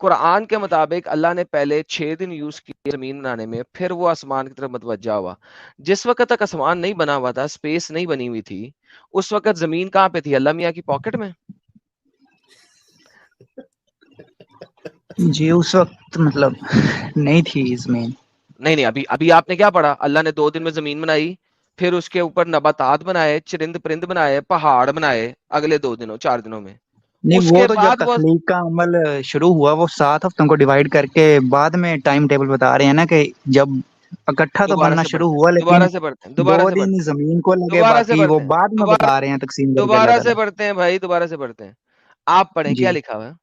कुरान के मुताबिक अल्लाह ने पहले 6 दिन यूज किए जमीन बनाने में, फिर वो आसमान की तरफ मुतवज्जा हुआ। जिस वक्त तक आसमान नहीं बना हुआ था, स्पेस नहीं बनी हुई थी, उस वक्त जमीन कहाँ पे थी? अल्लाह मियाँ की पॉकेट में। जी उस वक्त मतलब नहीं थी जमीन। नहीं नहीं, अभी अभी आपने क्या पढ़ा? अल्लाह ने 2 दिन में जमीन बनाई, फिर उसके ऊपर नबातात बनाए, चरिंद परिंद बनाए, पहाड़ बनाए अगले 2 दिनों 4 दिनों में। नहीं वो उसके तो जब बाद वो तख्लीक का अमल शुरू हुआ वो 7 हफ्तों को डिवाइड करके बाद में टाइम टेबल बता रहे हैं ना कि जब इकट्ठा तो दोबारा बनना से शुरू पढ़ते हैं, हुआ दोबारा लेकिन से पढ़ते हैं, दो दोबारा से दिन पढ़ते हैं, जमीन को लगे दोबारा से बाकी वो पढ़ते हैं, बाद में दोबारा बता रहे हैं तकसीम करके अल्लाह दोबारा से ताला। पढ़ते हैं भाई, दोबारा से पढ़ते हैं। आप पढ़ें, क्या जी। लिखा हुआ है?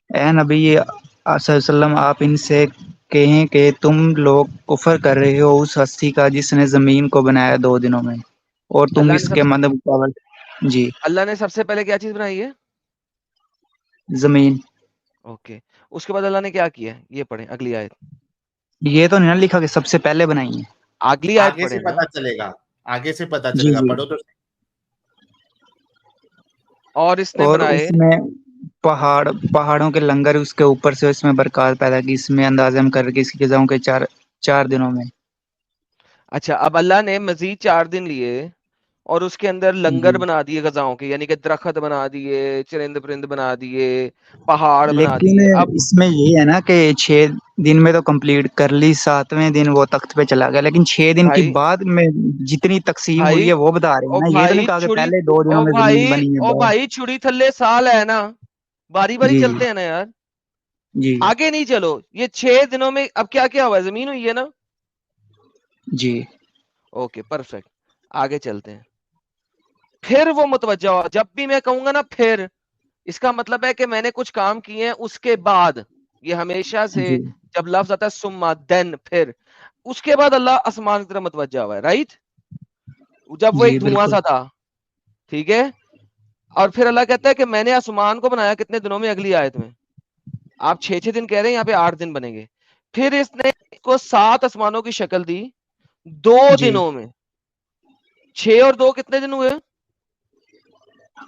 ए नबी वसल्लम आप इनसे कहें कि तुम लोग कुफर कर रहे हो उस हस्ती का जिसने जमीन को बनाया 2 दिनों में और तुम अल्लाह ने इसके सबसे मतलब जी अल्लाह ने सबसे पहले क्या चीज बनाई है? जमीन। ओके। उसके बाद अल्लाह ने क्या किया? ये पढ़ें अगली आयत। ये तो नहीं ना लिखा कि सबसे पहले बनाई है। अगली आयत आगे पढ़े से ना। पता चलेगा, आगे से पता जी चलेगा, जी। पढ़ो तो। और इसने और बनाए। उसमें पहाड़ों के लंगर उसके ऊपर से इसमें बरकत पैदा की इसमें अंदाजे हम करके इसकी गजाओं के 4 दिनों में। अच्छा, अब अल्लाह ने मजीद 4 दिन लिए और उसके अंदर लंगर जी बना दिए गजाओं के, यानी कि दरख्त बना दिए, चरिंद परिंद बना दिए, पहाड़ बना लेकिन दिए। अब इसमें ये है ना कि 6 दिन में तो कंप्लीट कर ली 7वें दिन वो तख्त पे चला गया लेकिन 6 दिन की भाई, बाद में जितनी तकसीम हुई भाई, है वो बता रहे हैं ओ ना ये तो नहीं भाई कहा कि छुड़ी, पहले 2 दिनों ओ में जमीन भाई, बनी है ओ बाद। भाई छुड़ी थल्ले साल है ना, बारी बारी जी जी चलते हैं ना यार। जी आगे नहीं चलो, ये 6 दिनों में अब क्या क्या हुआ है? जमीन हुई है ना। जी ओके परफेक्ट, आगे चलते हैं। फिर वो मुतवज्जा हुआ। जब भी मैं कहूंगा ना फिर, इसका मतलब है कि मैंने कुछ काम किए हैं उसके बाद। ये हमेशा से जी जब लफ्ज आता है सुम्मा देन फिर, उसके बाद अल्लाह आसमान की तरफ मुतवज्जा हुआ है, राइट? जब वो जी एक धुआं बिल्कुल। सा था, ठीक है। और फिर अल्लाह कहता है कि मैंने आसमान को बनाया कितने दिनों में? अगली आयत में। आप 6 6 दिन कह रहे हैं, यहाँ पे 8 दिन बनेंगे। फिर इसने इसको 7 आसमानों की शक्ल दी 2 जी दिनों में। 6 और 2 कितने दिन हुए?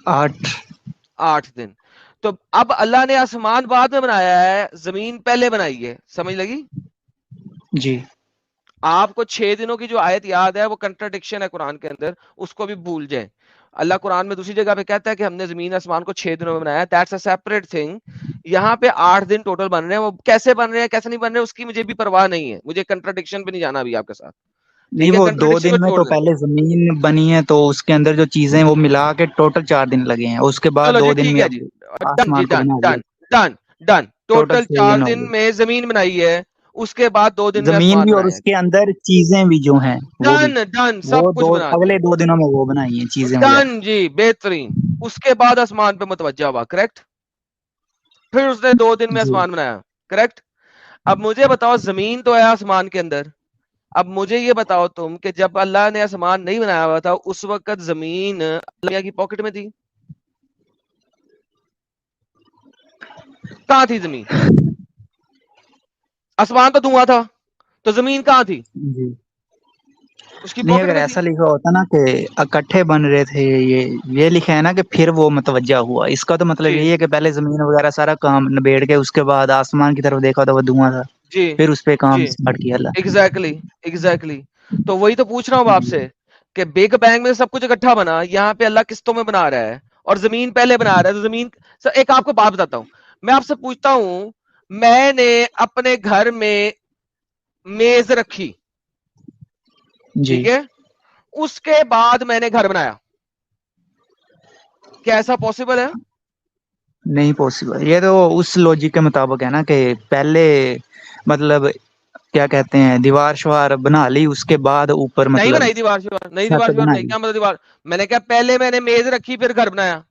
8। 8 दिन। तो अब अल्लाह ने आसमान बाद में बनाया है, जमीन पहले बनाई है, समझ लगी? जी आपको 6 दिनों की जो आयत याद है वो कंट्राडिक्शन है कुरान के अंदर, उसको भी भूल जाए। अल्लाह कुरान में दूसरी जगह पे कहता है कि हमने जमीन आसमान को 6 दिनों में बनाया, दैट्स अ सेपरेट थिंग। यहाँ पे 8 दिन टोटल बन रहे हैं, वो कैसे बन रहे हैं कैसे नहीं बन रहे उसकी मुझे भी परवाह नहीं है, मुझे कंट्राडिक्शन पे नहीं जाना अभी आपके साथ। नहीं ठीक है, वो दो कंट्राडिक्शन को दिन में छोड़ तो दें। पहले जमीन बनी है तो उसके अंदर जो चीजें हैं वो मिला के टोटल 4 दिन लगे हैं उसके बाद चलो जी 2 दिन ठीक में है जी, अब डन जी, आसमान को डन बना दिया। Done done done. Total total 6 दिन चार हो दिन गए। में जमीन बनाई है, उसके बाद 2 दिन में जमीन आसमान भी और बनाया है। उसके अंदर चीजें भी जो हैं वो भी डन डन, सब वो कुछ दो बना दिया। अगले 2 दिनों में वो बनाई हैं चीजें डन वगैरह। जी, बेहतरीन। उसके बाद आसमान पे मुतवज्जा हुआ, करेक्ट। फिर उसने 2 दिन में जी आसमान बनाया, करेक्ट। अब मुझे बताओ, जमीन तो है आसमान के अंदर। अब मुझे ये बताओ तुम कि जब अल्लाह ने आसमान नहीं बनाया हुआ था उस वक्त जमीन अल्लाह की पॉकेट में थी? कहां थी जमीन? आसमान तो धुआं था, तो जमीन कहां थी? जी। उसकी नहीं पॉकेट अगर में थी। ऐसा लिखा होता ना कि इकट्ठे बन रहे थे ये लिखा है ना कि फिर वो मुतवज्जा हुआ इसका तो मतलब जी यही है कि पहले जमीन वगैरह सारा काम निबेड़ के उसके बाद आसमान की तरफ देखा तो वो धुआं था जी फिर उस पे जी, काम स्टार्ट किया अल्लाह एग्जैक्टली एग्जैक्टली। तो वही तो पूछ रहा हूँ ने। आपसे कि बिग बैंग में सब कुछ इकट्ठा बना, यहाँ पे अल्लाह किस्तों में बना रहा है और जमीन पहले बना रहा है। तो जमीन एक आपको बात बताता हूँ, मैं आपसे पूछता हूँ, मैंने अपने घर में मेज रखी, जी ठीक है, उसके बाद मैंने घर बनाया, क्या ऐसा पॉसिबल है? नहीं पॉसिबल ये तो उस लॉजिक के मुताबिक है ना कि पहले मतलब क्या कहते हैं दीवार शवार बना ली उसके बाद ऊपर नहीं मतलब बनाई दीवार शिवार, नहीं छत दीवार शिवार नहीं, बनाई। क्या मतलब दीवार? मैंने क्या पहले मैंने मेज रखी फिर घर बनाया?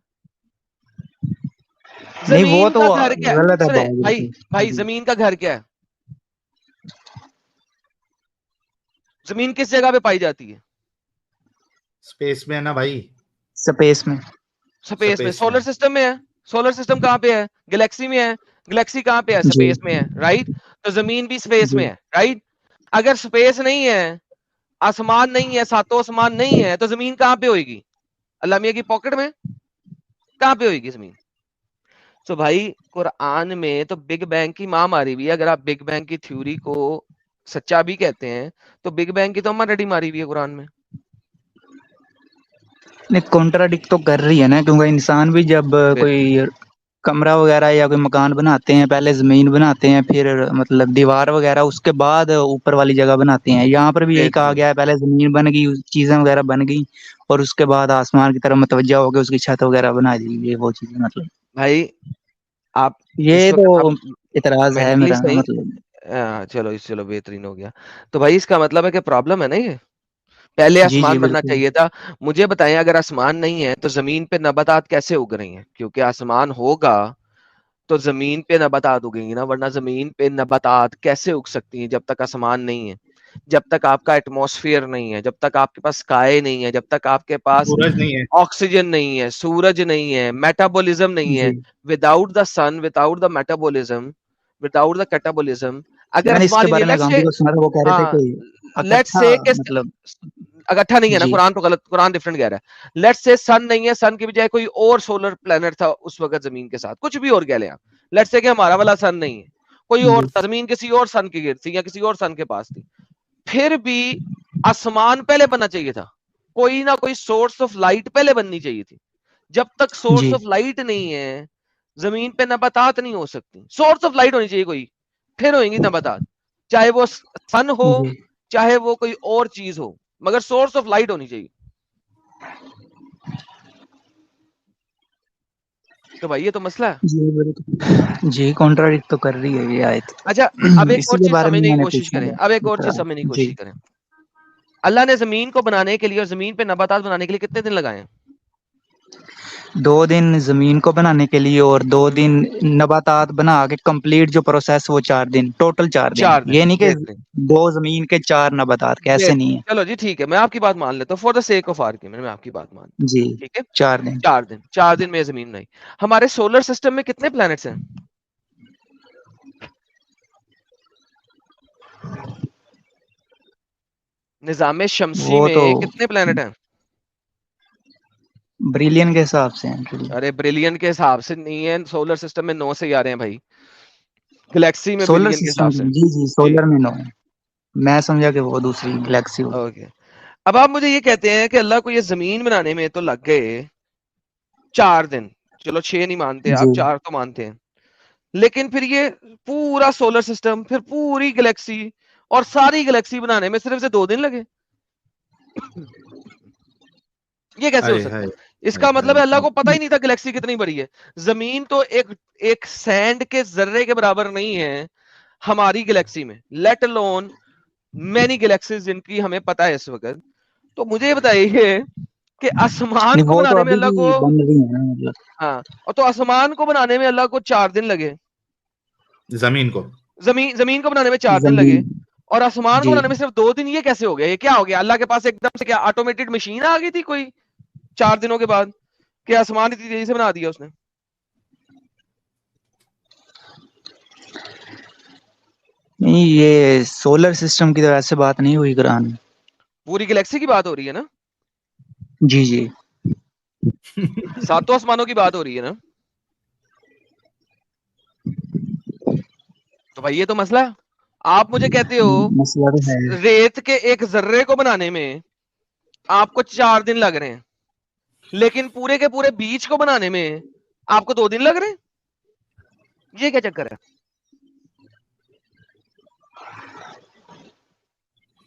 नहीं वो जमीन तो का घर क्या है? गलत है सुने बात भाई, बिल्कुल। भाई जी जमीन का घर क्या है? जमीन किस जगह पे पाई जाती है? स्पेस में है ना भाई, स्पेस में। स्पेस में, स्पेस में। सोलर सिस्टम में है। सोलर सिस्टम कहाँ पे है? गैलेक्सी में है। गैलेक्सी कहाँ पे है? जी स्पेस में है, राइट। तो जमीन भी स्पेस में जी है, राइट। अगर स्पेस नहीं है, आसमान नहीं है, सातों आसमान नहीं है, तो जमीन कहाँ पे होगी? अल्लाह मियां की पॉकेट में? कहाँ पे होगी जमीन? तो भाई कुरान में तो बिग बैंग की माँ मारी हुई है। अगर आप बिग बैंग की थ्योरी को सच्चा भी कहते हैं तो बिग बैंग की तो अम्मा डैडी मारी हुई है कुरान में। नहीं, कॉन्ट्राडिक्ट तो कर रही है ना, क्योंकि इंसान भी जब फिर कोई कमरा वगैरह या कोई मकान बनाते हैं, पहले जमीन बनाते हैं, फिर मतलब दीवार वगैरह, उसके बाद ऊपर वाली जगह बनाते हैं। यहाँ पर भी यही कहा बेहतरीन गया है, पहले जमीन बन गई, चीजें वगैरह बन गई, और उसके बाद आसमान की तरफ मुतवज्जा होकर उसकी छत वगैरह बना दी, ये वो चीजें मतलब। भाई। आप इस ये वक्त आप तो इतराज है मेंटली मेरा सही। मतलब। चलो बेहतरीन हो गया। तो भाई इसका मतलब है कि प्रॉब्लम है ना ये। पहले जी जी आसमान बनना बिल्कुल। चाहिए था। मुझे बताएं, अगर आसमान नहीं है तो जमीन पे नबातात कैसे उग रही हैं? क्योंकि आसमान होगा तो जमीन पे नबातात उगेंगी ना, वरना जमीन पे नबातात कैसे उग सकती हैं जब तक आसमान नहीं है, जब तक आपका एटमॉस्फेयर नहीं है, जब तक आपके पास स्काई नहीं है, जब तक आपके पास सूरज नहीं है। ऑक्सीजन नहीं है, सूरज नहीं है, मेटाबॉलिज्म नहीं है। जी, without the sun, without the metabolism, without the catabolism, अगर मैंने इसके मान लीजिए बारे में लेट्स गांधी से, को सुना था, वो कह रहे थे हाँ, कि लेट्स इकट्ठा से मतलब। इकट्ठा नहीं है ना, जी कुरान तो गलत, कुरान डिफरेंट कह रहा है। लेट्स से सन नहीं है, सन की बजाय कोई और सोलर प्लेनेट था उस वक्त जमीन के साथ, कुछ भी और कह लें आप। लेट्स से कि हमारा वाला सन नहीं है, कोई और जी था, जमीन किसी और सन की गिर्द थी या किसी और सन के पास थी, फिर भी आसमान पहले बनना चाहिए था। कोई ना कोई सोर्स ऑफ लाइट पहले बननी चाहिए थी। जब तक सोर्स जी ऑफ लाइट नहीं है जमीन पे नबातात नहीं हो सकती। सोर्स ऑफ लाइट होनी चाहिए कोई, फिर होंगी नबातात। चाहे वो सन हो, जी चाहे वो कोई और चीज हो, मगर सोर्स ऑफ लाइट होनी चाहिए। तो भाई ये तो मसला है। जी बिल्कुल। जी, कॉन्ट्राडिक्ट तो कर रही है ये आयत। अच्छा, अब एक और इसी के चीज बारे में समझने की मैंने कोशिश पूछना करें, था। अब एक और चीज समझने की जी, कोशिश करें। अल्लाह ने जमीन को बनाने के लिए और जमीन पे नबातात बनाने के लिए कितने दिन लगाए हैं? 2 दिन जमीन को बनाने के लिए और 2 दिन नबातात बना के कंप्लीट जो प्रोसेस, वो 4 दिन, टोटल 4 दिन। 4 दिन। ये नहीं कि बेहतरीन। 2 जमीन के 4 नबातात, कैसे नहीं है। चलो जी ठीक है, मैं आपकी बात मान लेता हूँ, for the sake of argument मैं आपकी बात मानता हूँ। जी, ठीक है। 4 दिन। 4 दिन, 4 दिन में जमीन नहीं। हमारे सोलर सिस्टम में कितने प्लैनेट्स हैं? निजाम शमसी वो तो में कितने प्लैनेट हैं? ब्रिलियन के हिसाब से है actually। अरे ब्रिलियन के हिसाब से नहीं है, सोलर सिस्टम में 9 सितारे हैं भाई, गैलेक्सी में सोलर बिलियन के सिस्टम हिसाब से। जी जी, जी। सोलर में 9 है। मैं समझा कि वो दूसरी गैलेक्सी हो। ओके। अब आप मुझे ये कहते हैं कि अल्लाह को ये जमीन बनाने में तो लग गए 4 दिन। चलो 6 नहीं मानते जी आप, 4 तो मानते हैं। लेकिन फिर ये पूरा सोलर सिस्टम, फिर पूरी गैलेक्सी और सारी गैलेक्सी बनाने में सिर्फ से 2 दिन लगे। ये कैसे हो हाय सकता हाय है? हाय इसका मतलब हाय। है अल्लाह को पता ही नहीं था गैलेक्सी कितनी बड़ी है। जमीन तो एक एक सैंड के जर्रे के बराबर नहीं है हमारी गैलेक्सी में, लेट अलोन मैनी गैलेक्सीज जिनकी हमें पता है इस वक्त। तो मुझे ये बताइए कि आसमान नहीं, को वो तो बनाने में अभी अल्लाह को, भी बन रही है ना मतलब। हाँ, और तो आसमान को बनाने में अल्लाह को 4 दिन लगे, जमीन को। जमीन जमीन को बनाने में 4 दिन जमीन। लगे, और आसमान को जी, बनाने में सिर्फ 2 दिन। ये कैसे हो गया? ये क्या हो गया? अल्लाह के पास एकदम से क्या ऑटोमेटेड मशीन आ गई थी कोई 4 दिनों के बाद कि आसमान इतनी तेजी से बना दिया उसने? नहीं, ये सोलर सिस्टम की तो ऐसे बात नहीं हुई कुरान में। पूरी गैलेक्सी की बात हो रही है ना, जी जी। सातों आसमानों की बात हो रही है ना। तो भाई ये तो मसला है। आप मुझे कहते हो मसला तो है। रेत के एक जर्रे को बनाने में आपको 4 दिन लग रहे हैं, लेकिन पूरे के पूरे बीच को बनाने में आपको 2 दिन लग रहे हैं। ये क्या चक्कर है?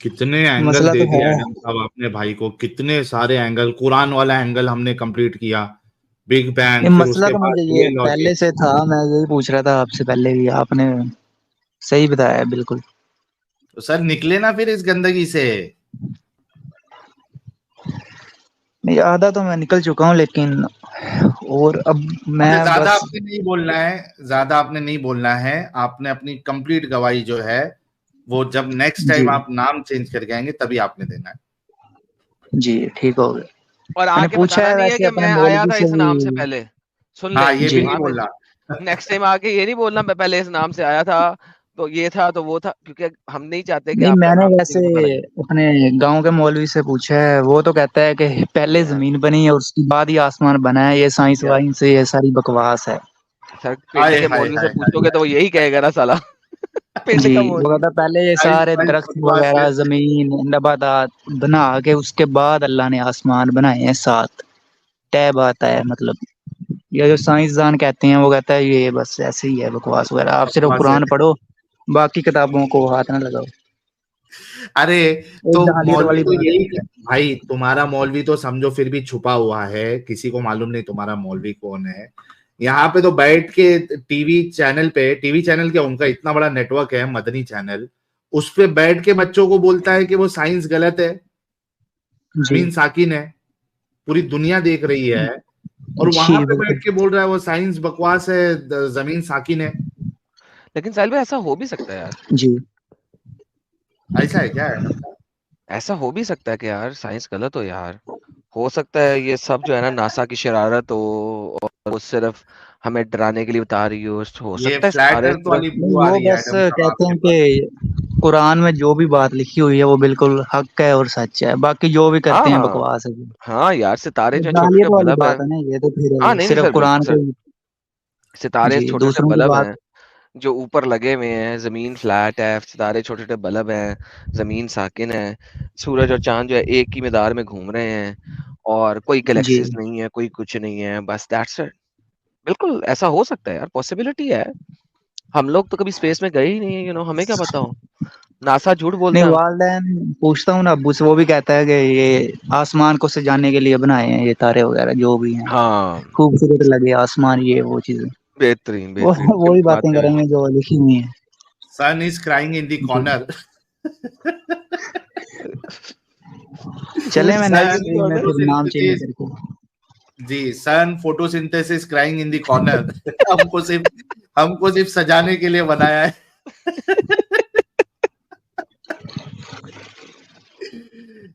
कितने एंगल मसला दे तो दिए है। एडम साहब आपने भाई को, कितने सारे एंगल। कुरान वाला एंगल हमने कंप्लीट किया, बिग ये बैंग, फिर मसला उसके तो बाद मुझे ये ये पहले लॉजिक। से था, मैं यही पूछ रहा था आपसे पहले भी, आपने सही बताया बिल्कुल। तो सर निकले ना फिर इस गंदगी से। नहीं, आधा तो मैं निकल चुका हूँ, लेकिन और अब मैं अबे ज्यादा बस। आपने नहीं बोलना है, ज्यादा आपने नहीं बोलना है। आपने अपनी कंप्लीट गवाही जो है वो जब नेक्स्ट जी टाइम आप नाम चेंज करके आएंगे तभी आपने देना है। जी, ठीक हो गया। और मैंने आके पूछा बताना है नहीं है वैसे कि अपने मैं आया मौलवी था से इस नाम से भी। पहले। सुन हाँ, ले, ये भी जी, नहीं वहां पे बोलना। नेक्स्ट टाइम आके ये नहीं बोलना मैं पहले इस नाम से आया था, तो ये था तो वो था, क्योंकि हम नहीं चाहते कि नहीं, आपका मैंने नाम किसी वैसे को पता लगे। अपने गांव के मौलवी से पूछा है, वो तो कहता है कि पहले यार, जमीन बनी है और उसके बाद ही आसमान बना है, ये साइंस यार, वाइंस से ये सारी बकवास है। सर पिंड के मौलवी से पूछोगे तो वो यही कहेगा ना साला। पिंड जी का वो मौलवी। कहता पहले ये सारे दरख्त वगैरह जमीन नबातात बना के उसके बाद अल्लाह ने आसमान बनाए हैं 7। तय बात है मतलब ये जो साइंसदान कहते हैं वो कहता है ये बस ऐसे ही है बकवास वगैरह। आप सिर्फ कुरान पढ़ो, बाकी किताबों को हाथ ना लगाओ। अरे एक तो जहालियत मौलवी वाली तो बात यही है। भाई, तुम्हारा मौलवी तो समझो फिर भी छुपा हुआ है, किसी को मालूम नहीं तुम्हारा मौलवी कौन है। यहाँ पे तो बैठ के टीवी चैनल क्या, उनका इतना बड़ा नेटवर्क है मदनी चैनल, उस पे बैठ के बच्चों को बोलता है कि वो साइंस गलत है, जमीन साकिन है, पूरी दुनिया देख रही है, और वहां पे बैठ के बोल रहा है वो साइंस बकवास है, जमीन साकिन है। लेकिन साहिल भाई ऐसा हो भी सकता है यार। जी ऐसा है क्या? ऐसा हो भी सकता है कि यार साइंस गलत हो यार। हो सकता है ये सब जो है ना नासा की शरारत हो, और वो सिर्फ हमें डराने के लिए बता रही हो ये सकता है फ्लैट सारे अर्थ वाली बू आ वो रही है बस एडम साहब कहते आपके हैं पास। कि कुरान में जो भी बात लिखी हुई है वो बिल्कुल हक है और सच है, बाकी जो भी करते हैं हाँ बकवास है। ये हाँ यार, सितारे जो छोटे जाहिलियत छोटे वाली बल्ब है। बात है ना, ये तो हाँ फिर नहीं नहीं सिर्फ सर, बिल्कुल कुरान सर। के। सितारे जी छोटे छोटे दूसरों की बल्ब बात। हैं जो ऊपर लगे हुए हैं, जमीन फ्लैट है, सितारे छोटे छोटे बल्ब हैं, जमीन साकिन है, सूरज और चांद जो है एक ही मिदार में घूम रहे हैं, और कोई जी गैलेक्सीज नहीं है, कोई कुछ नहीं है, बस दैट्स इट। बिल्कुल ऐसा हो सकता है यार, पॉसिबिलिटी है। हम लोग तो कभी स्पेस में गए ही नहीं है, हमें क्या पता हो। नासा झूठ नहीं, बोलता है। वालदैन पूछता हूँ ना अब्बू से, वो भी कहता है कि ये आसमान को सजाने के लिए बनाए हैं ये तारे वगैरह जो भी हैं, हाँ खूबसूरत लगे आसमान ये वो चीजें। बेहतरीन वो बेहतरीन वही क्यूट बातें बातें हैं। करेंगे जो लिखी हुई हैं। Sun is crying in the G corner. चले मैं नेक्स्ट सन स्ट्रीम में फिर नाम चेंज फोटोसिंथेसिस, करके। जी sun photosynthesis crying in the corner. हमको सिर्फ सजाने के लिए बनाया है।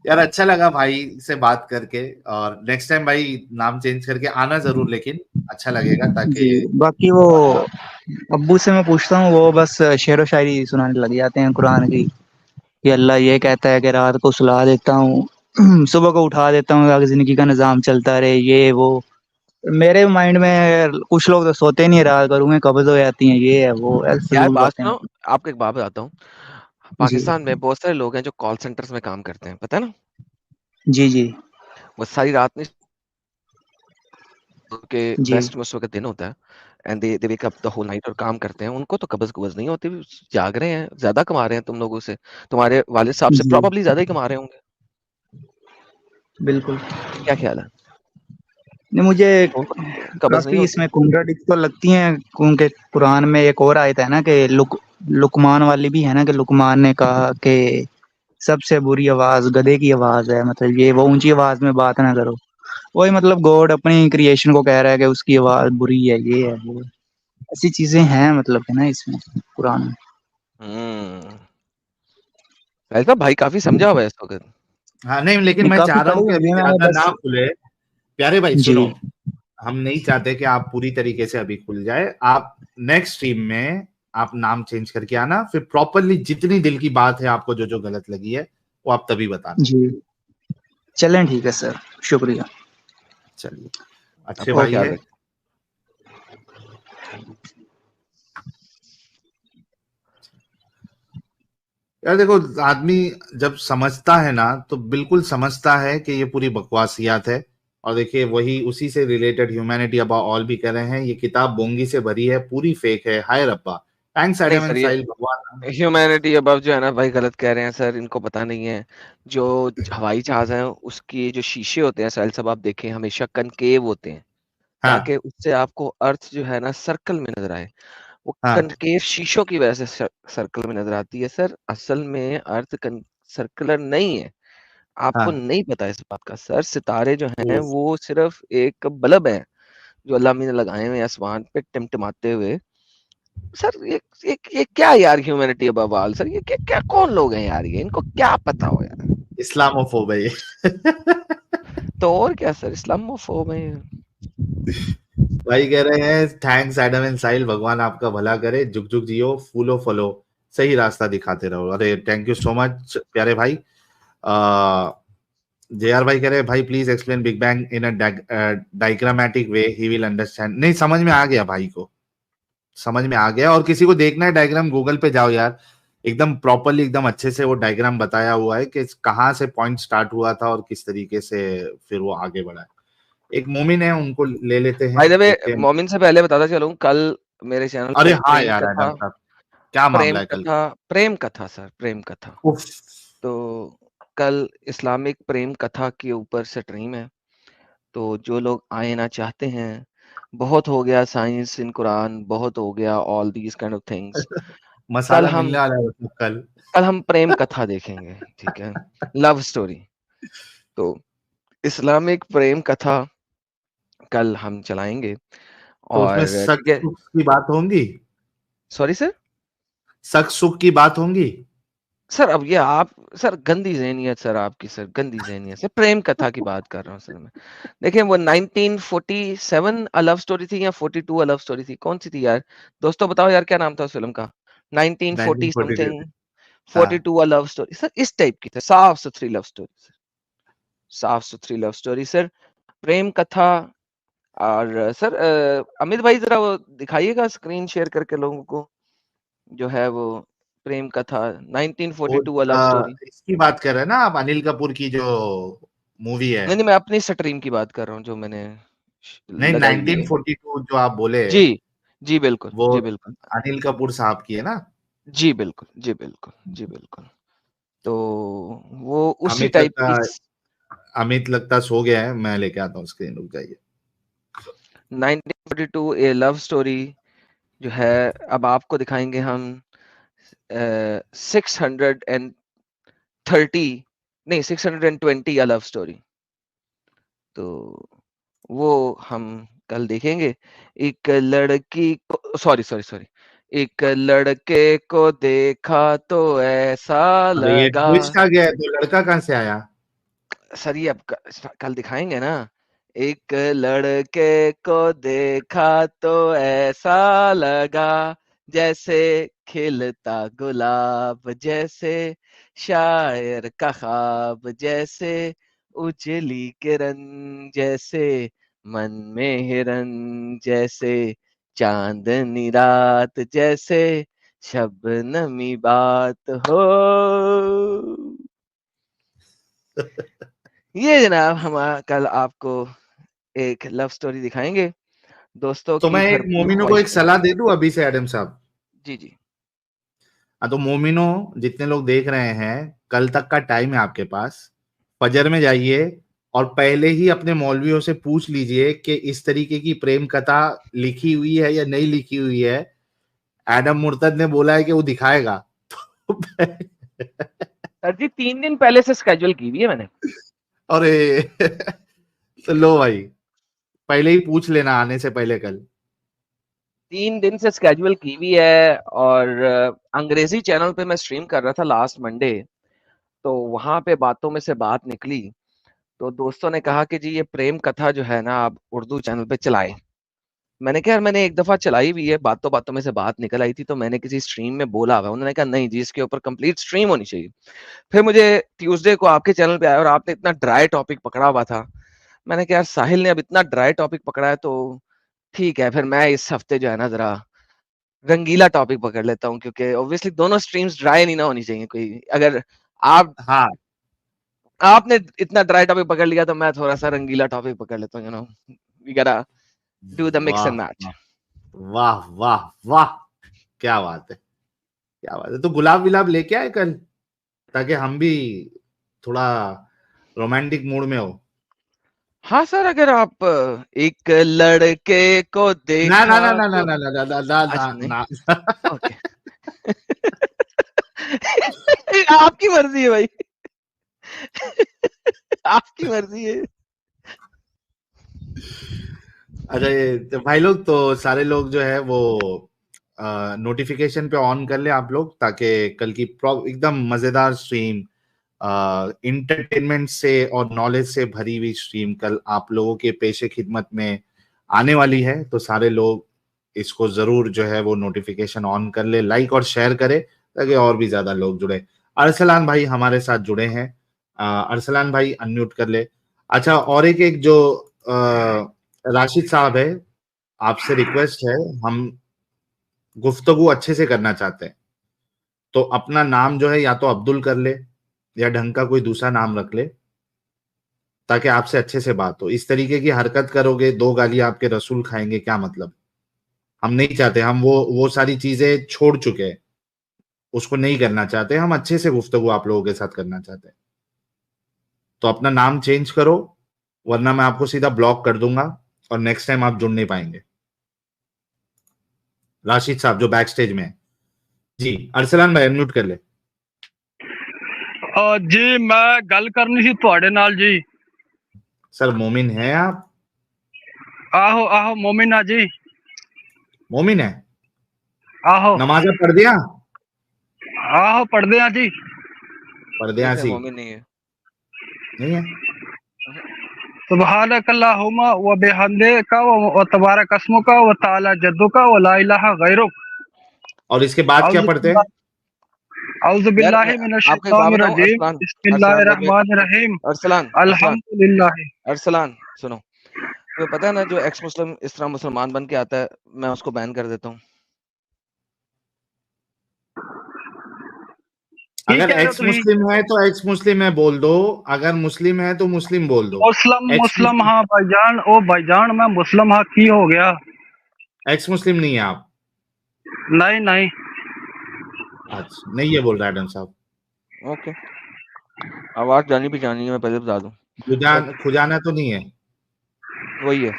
यार अच्छा लगा भाई से बात करके, और नेक्स्ट टाइम भाई नाम चेंज करके आना जरूर, लेकिन अच्छा लगेगा ताकि। जी बाकी वो अब्बू से मैं पूछता हूँ, वो बस शेर व शायरी सुनाने लग जाते हैं कुरान की, कि अल्लाह ये कहता है कि रात को सुला देता हूँ सुबह को उठा देता हूँ ताकि जिंदगी का निजाम चलता रहे ये वो। मेरे माइंड में कुछ लोग तो सोते नहीं, रात को रूहें कब्ज हो जाती हैं, ये है वो है, यार फजूल बात बातें सुनो, मतलब। आपको एक बात बताता हूँ। जी पाकिस्तान में बहुत सारे लोग हैं जो कॉल सेंटर्स में काम करते हैं, पता है ना। जी जी वो सारी रात नहीं, के जी वेस्ट में उस वक्त दिन होता है, and they wake up the whole night और काम करते हैं। उनको तो कब्ज कुब्ज नहीं होती, जाग रहे हैं, ज्यादा कमा रहे हैं तुम लोगों से, तुम्हारे वालिद साहब से जी प्रॉब्ली ज्यादा ही कमा रहे होंगे। बिल्कुल। क्या ख्याल है? नहीं मुझे उनको कब्ज नहीं काफी होती। इसमें कॉन्ट्राडिक्ट तो लगती हैं, क्योंकि कुरान में एक और आयत है ना कि लुकमान वाली भी है ना, कि लुकमान ने कहा कि सबसे बुरी आवाज गधे की आवाज है, मतलब ये वो ऊंची आवाज में बात ना करो। वही मतलब गॉड अपनी क्रिएशन को कह रहा है कि उसकी आवाज बुरी है, ये है वो, ऐसी चीजें हैं मतलब है ना इसमें कुरान में। हम्म। ऐसा भाई काफी समझा हुआ है इस वक्त। हाँ नहीं, लेकिन नहीं मैं काफी चाह रहा पढ़ी हूँ कि हुई अभी है मैंने ज्यादा बस। ना खुले। प्यारे भाई जी सुनो, हम नहीं चाहते कि आप पूरी तरीके से अभी खुल जाए। आप नेक्स्ट स्ट्रीम में आप नाम चेंज करके आना, फिर प्रॉपरली जितनी दिल की बात है आपको, जो जो गलत लगी है वो आप तभी बताना। जी चलें ठीक है सर, शुक्रिया। चलिए, अच्छे अपना भाई ख्याल है। रख। यार देखो, आदमी जब समझता है ना तो बिल्कुल समझता है कि ये पूरी बकवासियात है। और देखिए वही उसी से रिलेटेड ह्यूमैनिटी अबाउट ऑल भी कर रहे हैं, ये किताब बोंगी से भरी है, पूरी फेक है। हाय रब्बा, थैंक्स नहीं एडम सर, एंड ये साहिल भगवान। ह्यूमैनिटी अबव जो है ना भाई, गलत कह रहे हैं सर, इनको पता नहीं है। जो हवाई जहाज है उसकी जो शीशे होते हैं साहिल साहब, आप देखें हमेशा कनकेव होते हैं, हाँ ताकि उससे आपको अर्थ जो है ना सर्कल में नजर आए। वो हाँ कनकेव शीशों की वजह से सर्कल में नजर आती है सर, असल में अर्थ सर्कुलर नहीं है। आपको हाँ। नहीं पता इस बात का सर। सितारे जो हैं उफ, वो सिर्फ एक बल्ब है जो अल्लाह ने लगाए हुए हैं आसमान पे टिमटिमाते हुए। सर ये क्या यार, ह्यूमैनिटी अबव ऑल सर, ये क्या क्या कौन लोग हैं यार, ये इनको क्या पता हो यार। इस्लामोफोब है ये। तो और क्या सर, इस्लामोफोब है। भाई कह रहे हैं थैंक्स एडम एंड साहिल, भगवान आपका भला करे, जुग जुग जियो, फूलो फलो, सही रास्ता दिखाते रहो। अरे थैंक यू सो मच प्यारे भाई। जेआर भाई कह रहे हैं भाई please explain big bang in a diagrammatic way, he will understand. नहीं समझ में आ गया भाई को, समझ में आ गया। और किसी को देखना है डायग्राम, गूगल पे जाओ यार, एकदम प्रॉपरली एकदम अच्छे से वो डायग्राम बताया हुआ है कि कहाँ से पॉइंट स्टार्ट हुआ था और किस तरीके से फिर वो आगे बढ़ा है। एक मोमिन है, उनको ले लेते हैं, बाय द वे, देखते हैं। मोमिन से पहले बताता चलूं, कल मेरे चैनल अरे पे हाँ यार एडम साहब, क्या मामला है कल? प्रेम कथा सर, प्रेम कथा। उफ, तो कल इस्लामिक प्रेम कथा के ऊपर स्ट्रीम है, तो जो लोग आना चाहते हैं, बहुत हो गया साइंस इन कुरान, बहुत हो गया all these kind of things. Masala मिलने वाला है मतलब कल हम प्रेम कथा देखेंगे, ठीक है, लव स्टोरी। तो इस्लामिक प्रेम कथा कल हम चलाएंगे। तो उसमें और शक ठीक है, सुख की बात होंगी? Sorry sir. शक सुख की बात होंगी? सर अब ये आप, सर गंदी ज़हनियत सर आपकी, सर गंदी ज़हनियत सर, प्रेम कथा की बात कर रहा हूँ सर मैं। देखिए वो 1947 लव स्टोरी थी या 42 लव स्टोरी थी, कौन सी थी यार? दोस्तों बताओ यार, क्या नाम था उस फिल्म का? 1940 1942। समथिंग, हाँ 42 लव स्टोरी सर, इस टाइप की थी, साफ सुथरी लव स्टोरी सर, साफ सुथरी लव स्टोरी सर, प्रेम कथा। और सर अमित भाई जरा वो दिखाइएगा स्क्रीन शेयर करके लोगों को, जो है वो प्रेम कथा 1942 लव स्टोरी। इसकी बात कर रहे हैं ना आप, अनिल कपूर की जो मूवी है? नहीं, मैं अपनी स्ट्रीम की बात कर रहा हूँ जो मैंने नहीं, लगाई हुई है। 1942 जो आप बोले, जी, जी बिल्कुल, वो जी बिल्कुल। अनिल कपूर साहब की है ना? जी बिल्कुल, जी बिल्कुल, जी बिल्कुल। तो वो उसी अमित टाइप लगता की अमित लगता सो गया है, मैं लेके आता हूँ स्क्रीन, रुक जाइए। 1942 ए लव स्टोरी जो है, अब आपको दिखाएंगे हम 630 नहीं 620 अ लव स्टोरी। तो वो हम कल देखेंगे। एक लड़की को, सॉरी सॉरी सॉरी, एक लड़के को देखा तो ऐसा अरे ये लगा। ट्विस्ट आ गया है, तो लड़का कहाँ से आया? सर ये अब कल दिखाएंगे ना। एक लड़के को देखा तो ऐसा लगा, जैसे खिलता गुलाब, जैसे शायर का ख्वाब, जैसे उजली किरण, जैसे मन में हिरन, जैसे चांदनी रात, जैसे शबनमी बात हो। ये जनाब हम कल आपको एक लव स्टोरी दिखाएंगे, दोस्तों तो की मैं एक भरपूर मोमिनो को ख्वाहिश एक पे। सलाह दे दूं अभी से एडम साहब? जी जी। हाँ, तो मोमिनो जितने लोग देख रहे हैं, कल तक का टाइम है आपके पास। फजर में जाइए और पहले ही अपने मौलवियों से पूछ लीजिए कि इस तरीके की प्रेम कथा लिखी हुई है या नहीं लिखी हुई है। एडम मुर्तद ने बोला है कि वो दिखाएगा। तो सर जी 3 दिन पहले से स्केड्यूल की हुई है मैंने। अरे तो लो भाई, पहले ही पूछ लेना आने से पहले कल। 3 दिन से स्केड्यूल की हुई है। और अंग्रेजी चैनल पे मैं स्ट्रीम कर रहा था लास्ट मंडे, तो वहां पे बातों में से बात निकली, तो दोस्तों ने कहा कि जी ये प्रेम कथा जो है ना आप उर्दू चैनल पे चलाएं। मैंने कहा यार मैंने एक दफा चलाई हुई है, बातों बातों में से बात निकल आई थी, तो मैंने किसी स्ट्रीम में बोला हुआ, उन्होंने कहा नहीं जी इसके ऊपर कंप्लीट स्ट्रीम होनी चाहिए। फिर मुझे ट्यूसडे को आपके चैनल पे आया और आपने इतना ड्राई टॉपिक पकड़ा हुआ था, मैंने कहा यार साहिल ने अब इतना ड्राई टॉपिक पकड़ा है तो ठीक है, फिर मैं इस हफ्ते जो है ना जरा रंगीला टॉपिक पकड़ लेता हूँ, क्योंकि ऑब्वियसली दोनों स्ट्रीम्स ड्राई नहीं ना होनी चाहिए कोई। अगर आप हाँ आपने इतना ड्राई टॉपिक पकड़ लिया तो मैं थोड़ा सा रंगीला टॉपिक पकड़ लेता हूँ, वी गोटा डू द मिक्स वाह एंड मैच। वाह वाह वाह, क्या बात है, क्या बात है। तो गुलाब विलाब लेके आए कल, ताकि हम भी थोड़ा रोमांटिक मूड में हो। हाँ सर, अगर आप एक लड़के को ना ना देखा ना ना ना तो, ना ना ना ना ना ना अच्छा नहीं, ना। ओके। आपकी मर्जी है भाई। आपकी मर्जी है। अच्छा ये तो भाई लोग, तो सारे लोग जो है वो नोटिफिकेशन पे ऑन कर ले आप लोग, ताकि कल की एकदम मजेदार स्ट्रीम, इंटरटेनमेंट से और नॉलेज से भरी हुई स्ट्रीम कल आप लोगों के पेशे खिदमत में आने वाली है। तो सारे लोग इसको जरूर जो है वो नोटिफिकेशन ऑन कर ले, लाइक और शेयर करे, ताकि और भी ज्यादा लोग जुड़े। अरसलान भाई हमारे साथ जुड़े हैं। अरसलान भाई अनम्यूट कर ले। अच्छा, और एक जो राशिद साहब है, आपसे रिक्वेस्ट है, हम गुफ्तगू अच्छे से करना चाहते हैं, तो अपना नाम जो है या तो अब्दुल कर ले या ढंग का कोई दूसरा नाम रख ले, ताकि आपसे अच्छे से बात हो। इस तरीके की हरकत करोगे, 2 गाली आपके रसूल खाएंगे, क्या मतलब? हम नहीं चाहते, हम वो सारी चीजें छोड़ चुके हैं, उसको नहीं करना चाहते। हम अच्छे से गुफ्तगू आप लोगों के साथ करना चाहते हैं। तो अपना नाम चेंज करो, वरना मैं आपको सीधा ब्लॉक कर दूंगा और नेक्स्ट टाइम आप जुड़ नहीं पाएंगे। राशिद साहब जो बैक स्टेज में है जी, अरसलान भाई अनम्यूट कर ले। जी मैं गल करनी सी तुहाडे नाल जी। सर मोमिन है आप? आहो आहो मोमिना जी। मोमिन है? आहो नमाज़ पढ़ दिया? आहो पढ़दे आ जी। पढ़ दिया सी? मोमिन नहीं है। नहीं है? सुब्हानकल्लाहुम्मा व बिहम्दिका व तबारक अस्मुका व तआला जद्दुका व ला इलाहा गैरुक। और इसके बाद क्या पढ़ते हैं? औज़ु बिल्लाहि मिनश आपको एक बात शैतानिर बताऊं रजीम, अरसलान, बिस्मिल्लाहिर रहमानिर रहीम, अरसलान अल्हम्दुलिल्लाह। अरसलान सुनो, तुम्हें पता है ना जो एक्स मुस्लिम इस तरह मुसलमान बन के आता है, मैं उसको बैन कर देता हूँ। अगर एक्स मुस्लिम है तो एक्स मुस्लिम है बोल दो, अगर मुस्लिम है तो मुस्लिम बोल दो। मुस्लिम हाँ भाईजान, ओ भाईजान मैं मुस्लिम हाँ की हो गया। एक्स मुस्लिम नहीं है आप? नहीं नहीं। अच्छा, नहीं ये बोल रहा है एडम साहब। ओके, आवाज जानी पहचानी है, मैं पहले बता दूं। खुजाना तो नहीं है? वही है।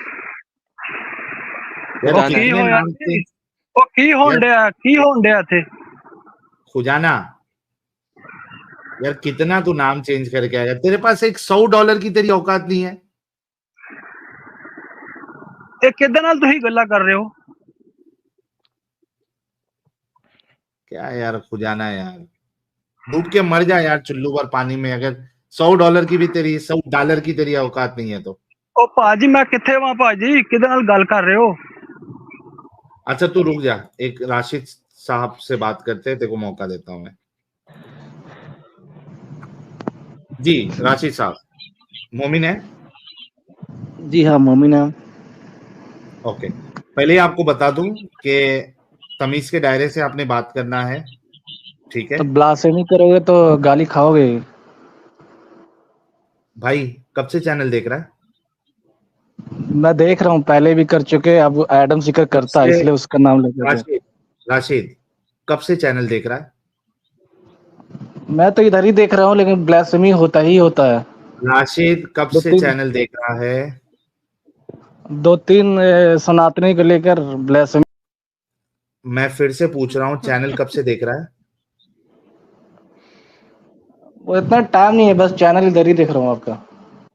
की होंडया थे खुजाना। यार कितना तू नाम चेंज करके आएगा? तेरे पास एक $100 की तेरी औकात नहीं है? किदे नाल तुही गल्ला कर रहे हो? क्या यार खुजाना यार, डूब के मर जा यार चुल्लू भर पानी में, अगर $100 की भी तेरी $100 की तेरी औकात नहीं है तो। ओ पाजी मैं किथे वहां पाजी, किदे नाल गल कर रहे हो? अच्छा तू रुक जा, एक राशिद साहब से बात करते हैं, तेरे को मौका देता हूं मैं। जी राशिद साहब, मोमिन है? जी हाँ मोमिन है। ओके, पहले आपको बता दूं कि तमीज के दायरे से आपने बात करना है, ठीक है? तो ब्लास्फेमी करोगे तो गाली खाओगे। भाई कब से चैनल देख रहा है? मैं देख रहा हूँ, पहले भी कर चुके, अब एडम जिक्र करता है इसलिए उसका नाम लेते थे। राशिद कब से चैनल देख रहा है? मैं तो इधर ही देख रहा हूँ, लेकिन ब्लास्फेमी होता ही होता है। राशिद कब से चैनल देख रहा है? 2-3 सनातनी को लेकर ब्लास्फेमी। मैं फिर से पूछ रहा हूँ, चैनल कब से देख रहा है? वो इतना टाइम नहीं है, बस चैनल इधर ही देख रहा हूँ आपका।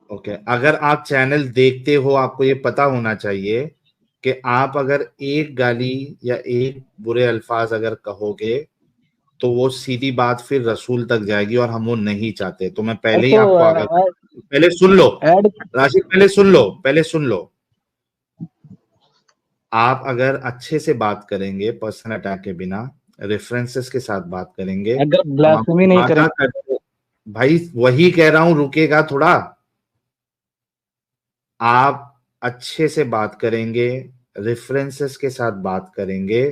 ओके, अगर आप चैनल देखते हो, आपको ये पता होना चाहिए कि आप अगर एक गाली या एक बुरे अल्फाज अगर कहोगे तो वो सीधी बात फिर रसूल तक जाएगी, और हम वो नहीं चाहते। तो मैं पहले ही आपको अगर पहले सुन लो राशिद, पहले सुन लो। आप अगर अच्छे से बात करेंगे, पर्सनल अटैक के बिना, रेफरेंसेस के साथ बात करेंगे, अगर ब्लास्फेमी नहीं करेंगे भाई वही कह रहा हूं, रुकेगा थोड़ा। आप अच्छे से बात करेंगे, रेफरेंसेस के साथ बात करेंगे,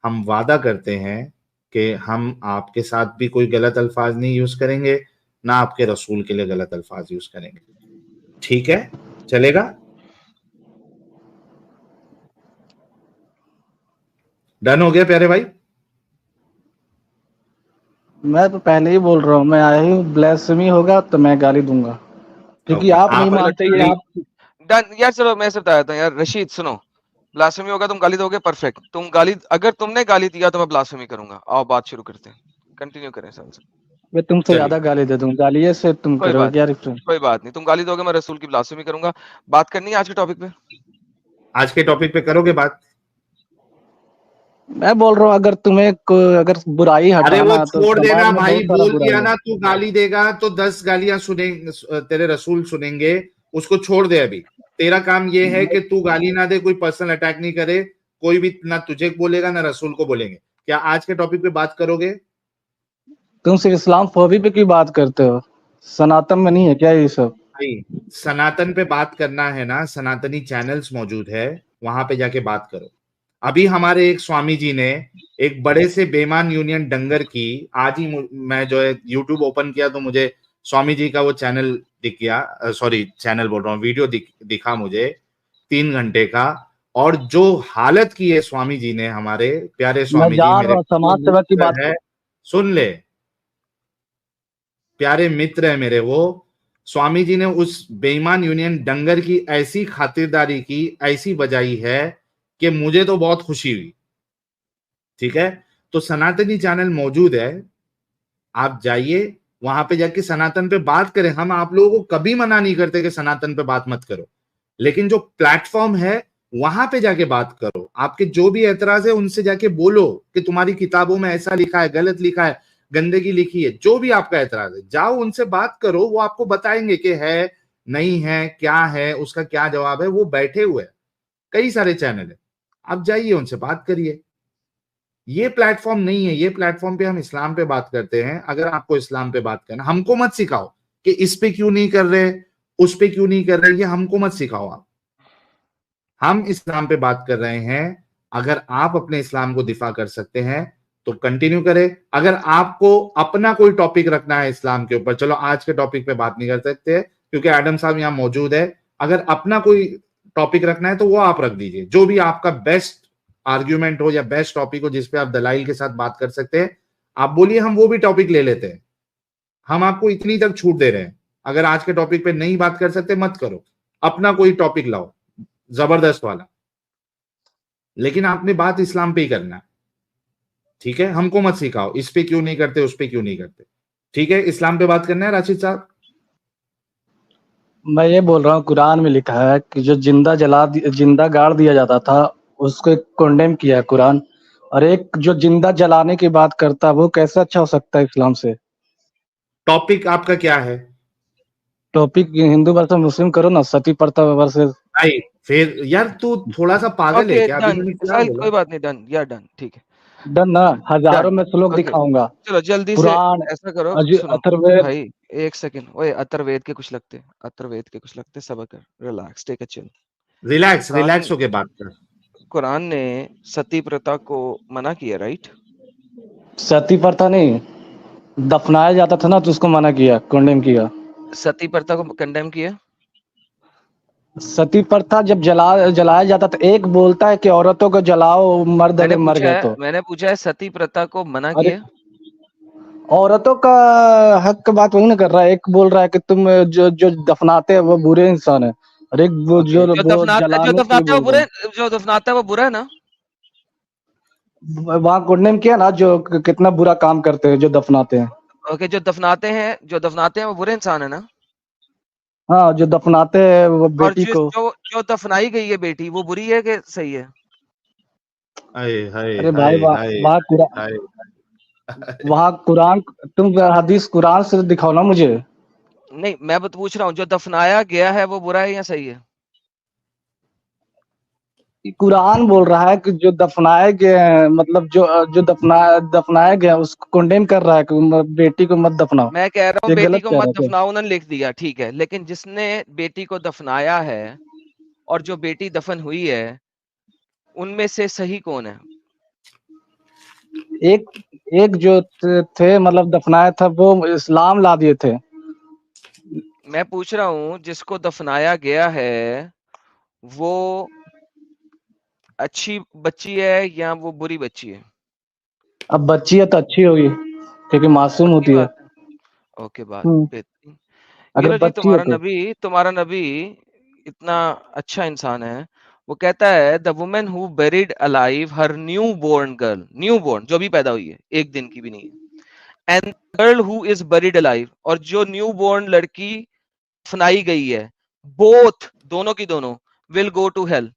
हम वादा करते हैं कि हम आपके साथ भी कोई गलत अल्फाज नहीं यूज करेंगे, ना आपके रसूल के लिए गलत अल्फाज यूज करेंगे। ठीक है, चलेगा? डन हो गया प्यारे भाई? मैं तो पहले ही बोल रहा हूँ, मैं आया ही ब्लास्फेमी होगा तो मैं गाली दूंगा, क्योंकि आप नहीं मानते। ये आप डन यार, चलो मैं सिर्फ बताता हूँ यार। रशीद सुनो, ब्लास्फेमी होगा तुम गाली दोगे, परफेक्ट। तुम गाली, अगर तुमने गाली दिया तो मैं ब्लास्फेमी करूंगा। आओ बात शुरू करते हैं, कंटिन्यू करें सर। मैं तुमसे ज्यादा गाली दे दूंगा, गाली से तुम करोगे क्या रिफ्रेंस? कोई बात नहीं, तुम गाली दोगे, मैं रसूल की ब्लास्फेमी करूंगा। बात करनी है आज के टॉपिक पे? आज के टॉपिक पे करोगे बात? मैं बोल रहा हूँ अगर तुम्हें अगर बुराई हटाना, अरे वो छोड़ तो देना भाई, बोल दिया ना, तू गाली देगा तो 10 गालियां सुनेंगे, तेरे रसूल सुनेंगे, उसको छोड़ दे। अभी तेरा काम ये है कि तू गाली ना दे, कोई पर्सनल अटैक नहीं करे, कोई भी ना तुझे बोलेगा ना रसूल को बोलेंगे। क्या आज के टॉपिक पे बात करोगे? तुम सिर्फ इस्लाम फोबी पे क्यों बात करते हो? सनातन में नहीं है क्या ये सब? भाई सनातन पे बात करना है ना, सनातनी चैनल्स मौजूद है, वहां पे जाके बात करो। अभी हमारे एक स्वामी जी ने एक बड़े से बेमान यूनियन डंगर की, आज ही मैं जो है यूट्यूब ओपन किया तो मुझे स्वामी जी का वो चैनल दिख गया, सॉरी चैनल बोल रहा हूँ, वीडियो दिखा मुझे 3 घंटे का, और जो हालत की है स्वामी जी ने, हमारे प्यारे मैं स्वामी जी, जान मेरे रहा हूँ समाज सेवा की बात है, सुन ले, प्यारे मित्र है मेरे वो। स्वामी जी ने उस बेईमान यूनियन डंगर की ऐसी खातिरदारी की, ऐसी बजाई है कि मुझे तो बहुत खुशी हुई। ठीक है, तो सनातनी चैनल मौजूद है, आप जाइए वहां पे जाके सनातन पे बात करें। हम आप लोगों को कभी मना नहीं करते कि सनातन पे बात मत करो, लेकिन जो प्लेटफॉर्म है वहां पे जाके बात करो। आपके जो भी एतराज है उनसे जाके बोलो कि तुम्हारी किताबों में ऐसा लिखा है, गलत लिखा है, गंदगी लिखी है, जो भी आपका एतराज है जाओ उनसे बात करो, वो आपको बताएंगे कि है नहीं है, क्या है, उसका क्या जवाब है। वो बैठे हुए हैं, कई सारे चैनल है, आप जाइए उनसे बात करिए। ये प्लेटफॉर्म नहीं है, ये प्लेटफॉर्म पे हम इस्लाम पे बात करते हैं। अगर आपको इस्लाम पे बात करना, हमको मत सिखाओ कि इस पे क्यों नहीं कर रहे, उस पे क्यों नहीं कर रहे, ये हमको मत सिखाओ आप। हम इस्लाम पे बात कर रहे हैं। अगर आप अपने इस्लाम को दिफा कर सकते हैं तो कंटिन्यू करें। अगर आपको अपना कोई टॉपिक रखना है इस्लाम के ऊपर, चलो आज के टॉपिक पे बात नहीं कर सकते क्योंकि एडम साहब यहां मौजूद है, अगर अपना कोई टॉपिक रखना है तो वो आप रख दीजिए, जो भी आपका बेस्ट आर्ग्यूमेंट हो या बेस्ट टॉपिक हो जिसपे आप दलाइल के साथ बात कर सकते हैं, आप बोलिए, हम वो भी टॉपिक ले लेते हैं। हम आपको इतनी तक छूट दे रहे हैं। अगर आज के टॉपिक पे नहीं बात कर सकते मत करो, अपना कोई टॉपिक लाओ जबरदस्त वाला, लेकिन आपने बात इस्लाम पे ही करना है। ठीक है, हमको मत सिखाओ इस पे क्यों नहीं करते, उस पे क्यों नहीं करते। ठीक है, इस्लाम पे बात करना है राशिद साहब। मैं ये बोल रहा हूँ, कुरान में लिखा है कि जो जिंदा गाड़ दिया जाता था उसको कंडेम किया है कुरान, और एक जो जिंदा जलाने की बात करता है वो कैसे अच्छा हो सकता है इस्लाम से? टॉपिक आपका क्या है? टॉपिक हिंदू वर्सेस मुस्लिम करो ना, सती प्रथा वर्सेस। भाई फिर यार तू थोड़ा सा पागल है ओके क्या? अभी डन, मैंने क्या साहिल बोला? कोई बात नहीं, डन या डन, ठीक है डन ना, हजारों डन। में श्लोक ओके दिखाऊंगा, चलो जल्दी से कुरान, ऐसा करो, सुनो अथर्ववेद। भाई, एक सेकंड, ओए अथर्ववेद के कुछ लगते, अथर्ववेद के कुछ लगते, सब्र कर, relax, take a chill. Relax Quran relax होके बात कर। कुरान ने सती प्रथा को मना किया, राइट? सती प्रथा नहीं, दफनाया जाता था ना तो उसको मना किया, कंडेम किया। सती प्रथा को कंडेम किया। सती प्रथा जब जलाया जाता था, एक बोलता है कि औरतों को जलाओ, मर्द अगर मर गए तो। मैंने पूछा है सती प्रथा को मना अरे किया। औरतों का हक की बात वही ना कर रहा है, एक बोल रहा है कि तुम जो जो दफनाते हैं वो बुरे इंसान है, और एक वो ओके, जो जो वो दफनाता जलाने के लिए है वो बोल रहा बुरे, है। जो दफनाता है वो बुरा है ना? वहां कुंडम किया ना, जो कितना बुरा काम करते हैं जो दफनाते हैं। ओके, जो दफनाते हैं वो बुरे इंसान है ना? हाँ, जो दफनाते हैं वो और बेटी को। जो दफनाई गई है बेटी, वो बुरी है कि सही है? हाय हाय अरे भाई, हाय हाय हाय। वहाँ कुरान, तुम हदीस कुरान से दिखाओ ना मुझे। नहीं, मैं पूछ रहा हूँ जो दफनाया गया है वो बुरा है या सही है? कुरान बोल रहा है कि जो दफनाए गए हैं, मतलब जो दफनाया गया उसको कंडेम कर रहा है कि बेटी को मत दफनाओ। मैं कह रहा हूँ ये बेटी गलत को कह मत रहा है क्या? दफनाओ, उन्होंने लिख दिया, ठीक है, लेकिन जिसने बेटी को दफनाया है और जो बेटी दफन हुई है, उनमें से सही कौन है? एक एक जो थे, मतलब दफनाया था, वो इस्लाम ला दिए थे। मैं पूछ रहा हूँ जिसको दफनाया गया है वो अच्छी बच्ची है या वो बुरी बच्ची है? अब बच्ची है तो अच्छी होगी क्योंकि मासूम पक्की होती है। बात है। ओके, बात बेहतरीन। ये अगर लो जी, बच्ची है तो तुम्हारा नबी इतना अच्छा इंसान है, वो कहता है the women who buried alive her newborn girl, newborn जो भी पैदा हुई है, एक दिन की भी नहीं है, and girl who is buried alive, और जो न्यू बोर्न लड़की दफनाई गई है, बोथ दोनों की दोनों विल गो टू हेल।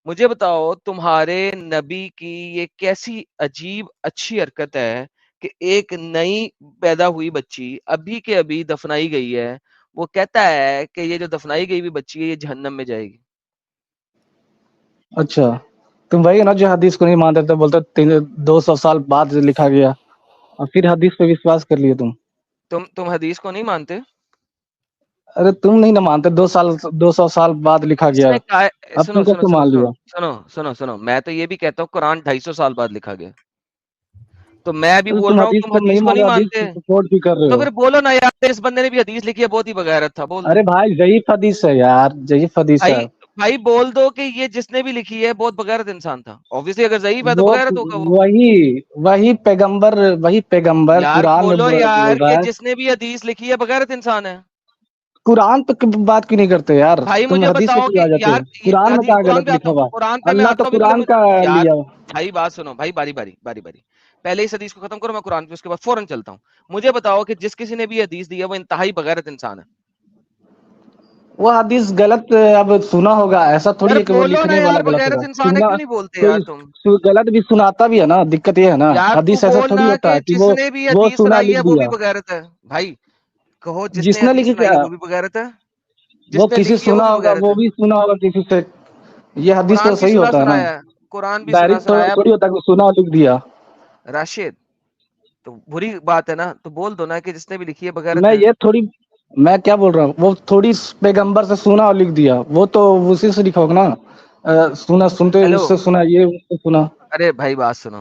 मुझे बताओ तुम्हारे नबी की ये कैसी अजीब अच्छी हरकत है कि एक नई पैदा हुई बच्ची अभी के अभी दफनाई गई है, वो कहता है कि ये जो दफनाई गई हुई बच्ची है ये जहन्नम में जाएगी। अच्छा, तुम वही ना जो हदीस को नहीं मानते थे, बोलते 200 साल बाद लिखा गया, और फिर हदीस पे विश्वास कर लिए तुम। तुम हदीस को नहीं मानते? अरे तुम नहीं ना मानते, 200 साल बाद लिखा गया, इसने कहा अब सुनो तुम सुनो कैसे सुनो मान सुनो लिया? सुनो सुनो सुनो, मैं तो ये भी कहता हूँ कुरान 250 साल बाद लिखा गया, तो मैं भी तो बोल तुम रहा हूँ हदीस तुम को नहीं हदीस को मान नहीं रहे, हदीस मानते। को सपोर्ट भी कर रहे तो हो। फिर बोलो ना यार, इस बंदे ने भी हदीस लिखी है, बहुत ही बगैरत था, बोल दो। अरे भाई ज़ईफ हदीस है यार, ज़ईफ हदीस भाई है। भाई बोल दो कि ये जिसने भी लिखी है बहुत बगैरत इंसान था, ऑब्वियसली अगर ज़ईफ है तो वो बगैरत होगा वो। वही पैगंबर यार कुरान में बोलो बोल यार रहा कि है। जिसने भी हदीस लिखी है बगैरत इंसान है। कुरान पे बात क्यों नहीं करते यार? भाई तुम मुझे हदीस पे बताओ क्यों कि आ जाते हो? यार कुरान में कहाँ कुरान गलत पे आता लिखा हूँ, हुआ? कुरान पे मैं अल्लाह तो आता हूँ, अभी पहले कुरान का यार लिया। भाई बात सुनो भाई, बारी बारी बारी बारी, पहले इस हदीस को खत्म करो, मैं कुरान पे उसके बाद फौरन चलता हूँ। मुझे बताओ कि जिस किसी ने भी हदीस दी है वो इंतहाई बगैरत इंसान है। वो हदीस गलत अब सुना होगा, ऐसा थोड़ी यार है कि वो बोलो ना लिखने वाला यार, गलत बगैरत होगा। इंसान है सुनना क्यों नहीं बोलते यार कोई तुम। गलत भी सुनाता भी है ना, दिक्कत ये है ना। यार तू हदीस ऐसा थोड़ी बोलना होता कि है कि जिसने भी वो हदीस सुना सुनाई लिख है वो भी दिया। बगैरत है। भाई कहो जिसने जिसने हदीस लिखी सुनाई है क्या, वो भी बगैरत है, वो जिसने किसी लिखी है वो सुना भी होगा, बगैरत वो है। भी सुना होगा किसी से। ये हदीस तो कुरान भी सही सुना होता है ना, सुनाया है, कुरान भी सुना डायरेक्ट तो सुनाया। थोड़ी होता है कि सुना और लिख दिया। राशिद, तो बुरी बात है ना, तो बोल दो ना कि जिसने भी लिखी है बगैरत मैं है। ये थोड़ी मैं क्या बोल रहा हूँ, वो थोड़ी पैगंबर से सुना और लिख दिया, वो तो उसी से लिखा होगा ना। सुना सुनते हेलो, उससे सुना, ये उससे सुना। अरे भाई बात सुनो,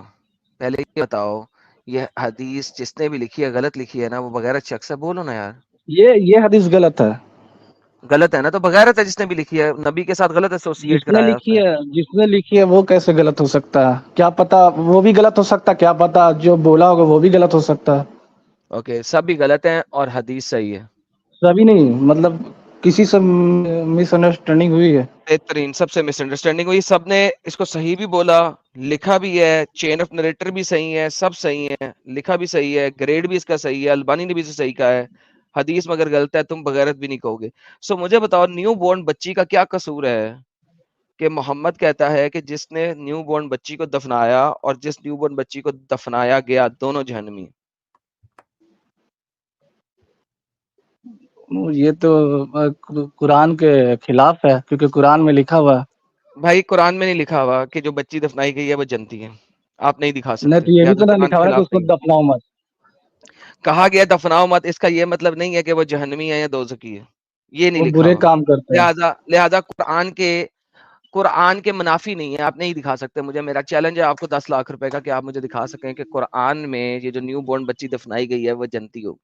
पहले ये बताओ, ये हदीस जिसने भी लिखी है गलत लिखी है ना, वो बगैरत शख्स है, बोलो ना यार। ये हदीस गलत है। गलत है ना तो बगैरत है, जिसने भी लिखी है नबी के साथ गलत एसोसिएट कराया उसने। जिसने लिखी है वो कैसे गलत हो सकता है? क्या पता वो भी गलत हो सकता है, क्या पता जो बोला होगा वो भी गलत हो सकता है। ओके, सब भी गलत हैं और हदीस सही है। सभी नहीं, मतलब किसी से मिसअंडरस्टैंडिंग हुई है। बेहतरीन, सबसे मिसअंडरस्टैंडिंग हुई, सबने इसको सही भी बोला, लिखा भी है, चेन ऑफ नरेटर भी सही है, सब सही है, लिखा भी सही है, ग्रेड भी इसका सही है, अल्बानी ने भी इसे सही कहा है। हदीस मगर गलत है, तुम बगैरत भी नहीं कहोगे। सो मुझे बताओ, न्यू बोर्न बच्ची का क्या कसूर है कि मोहम्मद कहता है कि जिसने न्यू बोर्न बच्ची को दफनाया और जिस न्यू बोर्न बच्ची को दफनाया गया दोनों जहन्नमी। ये तो कुरान के खिलाफ है, क्योंकि कुरान में लिखा हुआ है। भाई कुरान में नहीं लिखा हुआ कि जो बच्ची दफनाई गई है वो जनती है, आप नहीं दिखा नहीं सकते, तो ये भी लिहाजा तो ना कुरान लिखा के हुआ है कि खिलाफ उसको नहीं है। दफनाओ मत। कहा गया दफनाओ मत, इसका ये मतलब नहीं है कि वो जहन्नमी है या दोज़खी है, ये नहीं वो लिखा बुरे हुआ। काम करते हैं। लिहाजा लिहाजा कुरान के मुनाफी नहीं है, आप नहीं दिखा सकते मुझे। मेरा चैलेंज है आपको 10 लाख रुपए का कि आप मुझे दिखा सकें कि कुरान में ये जो न्यू बोर्न बच्ची दफनाई गई है वो जनती हो।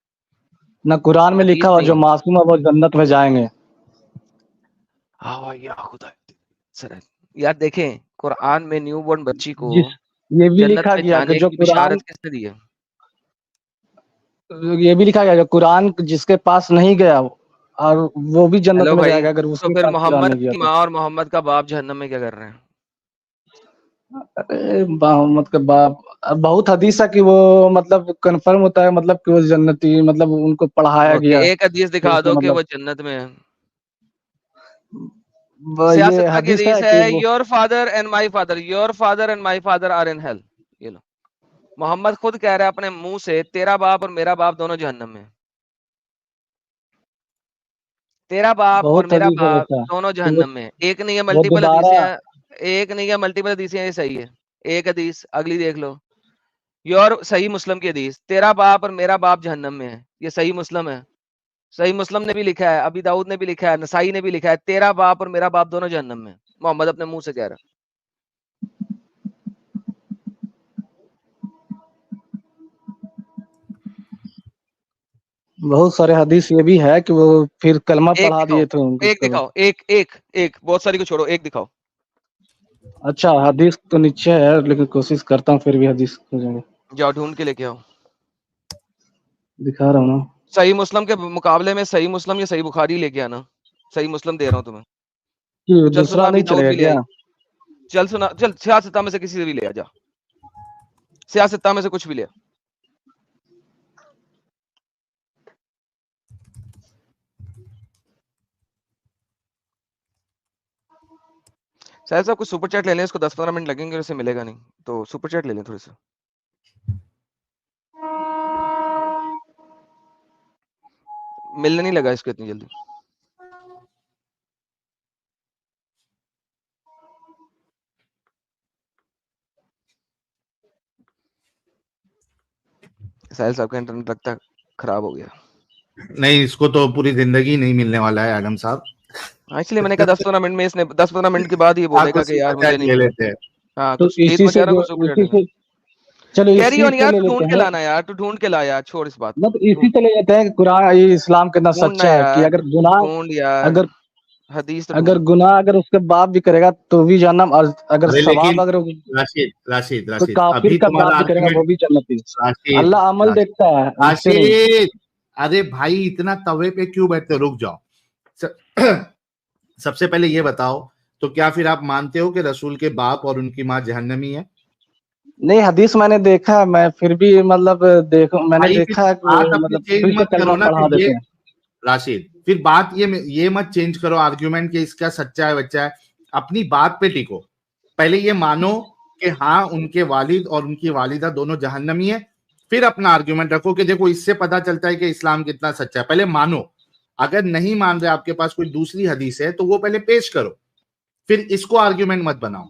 ना कुरान में हदीस लिखा हुआ नहीं जो है। मासूम है वो जन्नत में जाएंगे। हाँ या खुदा सर, यार देखें, कुरान में न्यू बोर्न बच्ची को जिस ये भी जन्नत लिखा में गया कि जाने जो की कुरान बिशारत किसने दी है। ये भी लिखा गया जो कुरान जिसके पास नहीं गया और वो भी जन्नत हेलो में भाई, जाएगा, अगर तो उसके फिर पास कुरान मोहम्मद नहीं गया की तो। माँ और मोहम्मद का बाप जहन्नम में क्या कर रहे हैं। अरे मोहम्मद के बाप, बहुत हदीस है कि वो मतलब कंफर्म होता है, मतलब कि वो जन्नती, मतलब उनको पढ़ाया ओके, गया एक हदीस फिर दिखा से, दो कि मतलब वो जन्नत में है। ये सियासत की हदीस हदीस है कि है, वो your father and my father are in hell. Mohammed खुद कह रहा है अपने मुंह से, तेरा बाप और मेरा बाप दोनों जहन्नम में। तेरा बाप और बहुत मेरा हदीस है बाप वैसा दोनों कि वो जहन्नम में। एक नहीं है वो मल्टीपल दोबारा हदीसें हैं, एक नहीं है मल्टीपल हदीसें, ये सही है। एक हदीस अगली देख लो, योर सही मुस्लिम की हदीस, तेरा बाप और मेरा बाप जहन्नम में है, ये सही मुस्लिम है। सही मुस्लिम ने भी लिखा है, अबी दाऊद ने भी लिखा है, नसाई ने भी लिखा है, तेरा बाप और मेरा बाप दोनों जहन्नम में। मोहम्मद अपने मुंह से कह रहा बहुत सारे हदीस ये भी है कि वो फिर कलमा है। एक पढ़ा दिखाओ, दिए थे उनको एक सब। दिखाओ, एक एक एक, बहुत सारी को छोड़ो, एक दिखाओ। अच्छा हदीस तो नीचे है, लेकिन कोशिश करता हूँ फिर भी हदीस खोजेंगे। जाओ ढूंढ के लेके आओ। दिखा रहा हूँ ना। सही मुस्लिम के मुकाबले में सही मुस्लिम या सही बुखारी लेके आना। सही मुस्लिम दे रहा हूँ तुम्हें। कि चल सुना, दूसरा अभी नहीं दाऊद चलेगा भी ले क्या? आई। चल सुना, चल सियासत में से किसी से भी ले आ जा, सियासत में से कुछ भी ले आ। शायद साहब कुछ सुपर चैट ले लें, इसको 10-15 मिनट लगेंगे, उसे मिलेगा नहीं, तो सुपर चैट ले लें थोड़े से। मिलने नहीं लगा इसको इतनी जल्दी। साहिल साहब का इंटरनेट लगता है खराब हो गया। नहीं, इसको तो पूरी जिंदगी नहीं मिलने वाला है आदम साहब। इसलिए मैंने कहा 10-15 मिनट में इसने 10-15 मिनट के बाद ये बोलेगा कि यार मुझे नहीं ले मिला। लेते हैं। हाँ तो कुछ इसी मैं से कह रहा हूँ कुछ सुपर इसी से चलो कैरी इसी ऑन से यार, ले तू लेते ढूंढ के हैं लाना यार, तू ढूंढ के ला यार, छोड़ इस बात ना, तो इसी ढूंढ से ले लेते हैं कि कुरान ये इस्लाम कितना ढूंढना सच्चा है कि यार, अगर गुनाह ढूंढ यार, अगर हदीस तो अगर ढूंढ। गुनाह अगर उसके बाप भी करेगा तो भी जहन्नम, और अगर अरे सवाब लेकिन अगर राशिद राशिद कोई राशिद काफिर अभी का बाप तुम्हारा भी करेगा वो आर्गुमेंट, भी जन्नती। राशिद अल्लाह अमल राशिद देखता है, उससे नहीं। राशिद, अरे भाई इतना तवे पे क्यों बैठते हो, रुक जाओ। सबसे पहले ये बताओ, तो क्या फिर आप मानते हो कि रसूल के बाप और उनकी माँ जहन्नमी है? नहीं, हदीस मैंने देखा, मैं फिर भी मतलब मैंने भाई फिर देखा है कि बात अपनी मतलब चेंज फिर से मत कलमा करो ना, पढ़ा कि ये देते हैं। राशिद फिर बात ये मत चेंज करो आर्ग्यूमेंट कि इसका सच्चा है बच्चा है, अपनी बात पे टिको। पहले ये मानो कि हाँ उनके वालिद और उनकी वालिदा दोनों जहन्नमी है, फिर अपना आर्ग्यूमेंट रखो कि देखो इससे पता चलता है कि इस्लाम कितना सच्चा है। पहले मानो, अगर नहीं मान रहे, आपके पास कोई दूसरी हदीस है तो वो पहले पेश करो, फिर इसको आर्ग्यूमेंट मत बनाओ।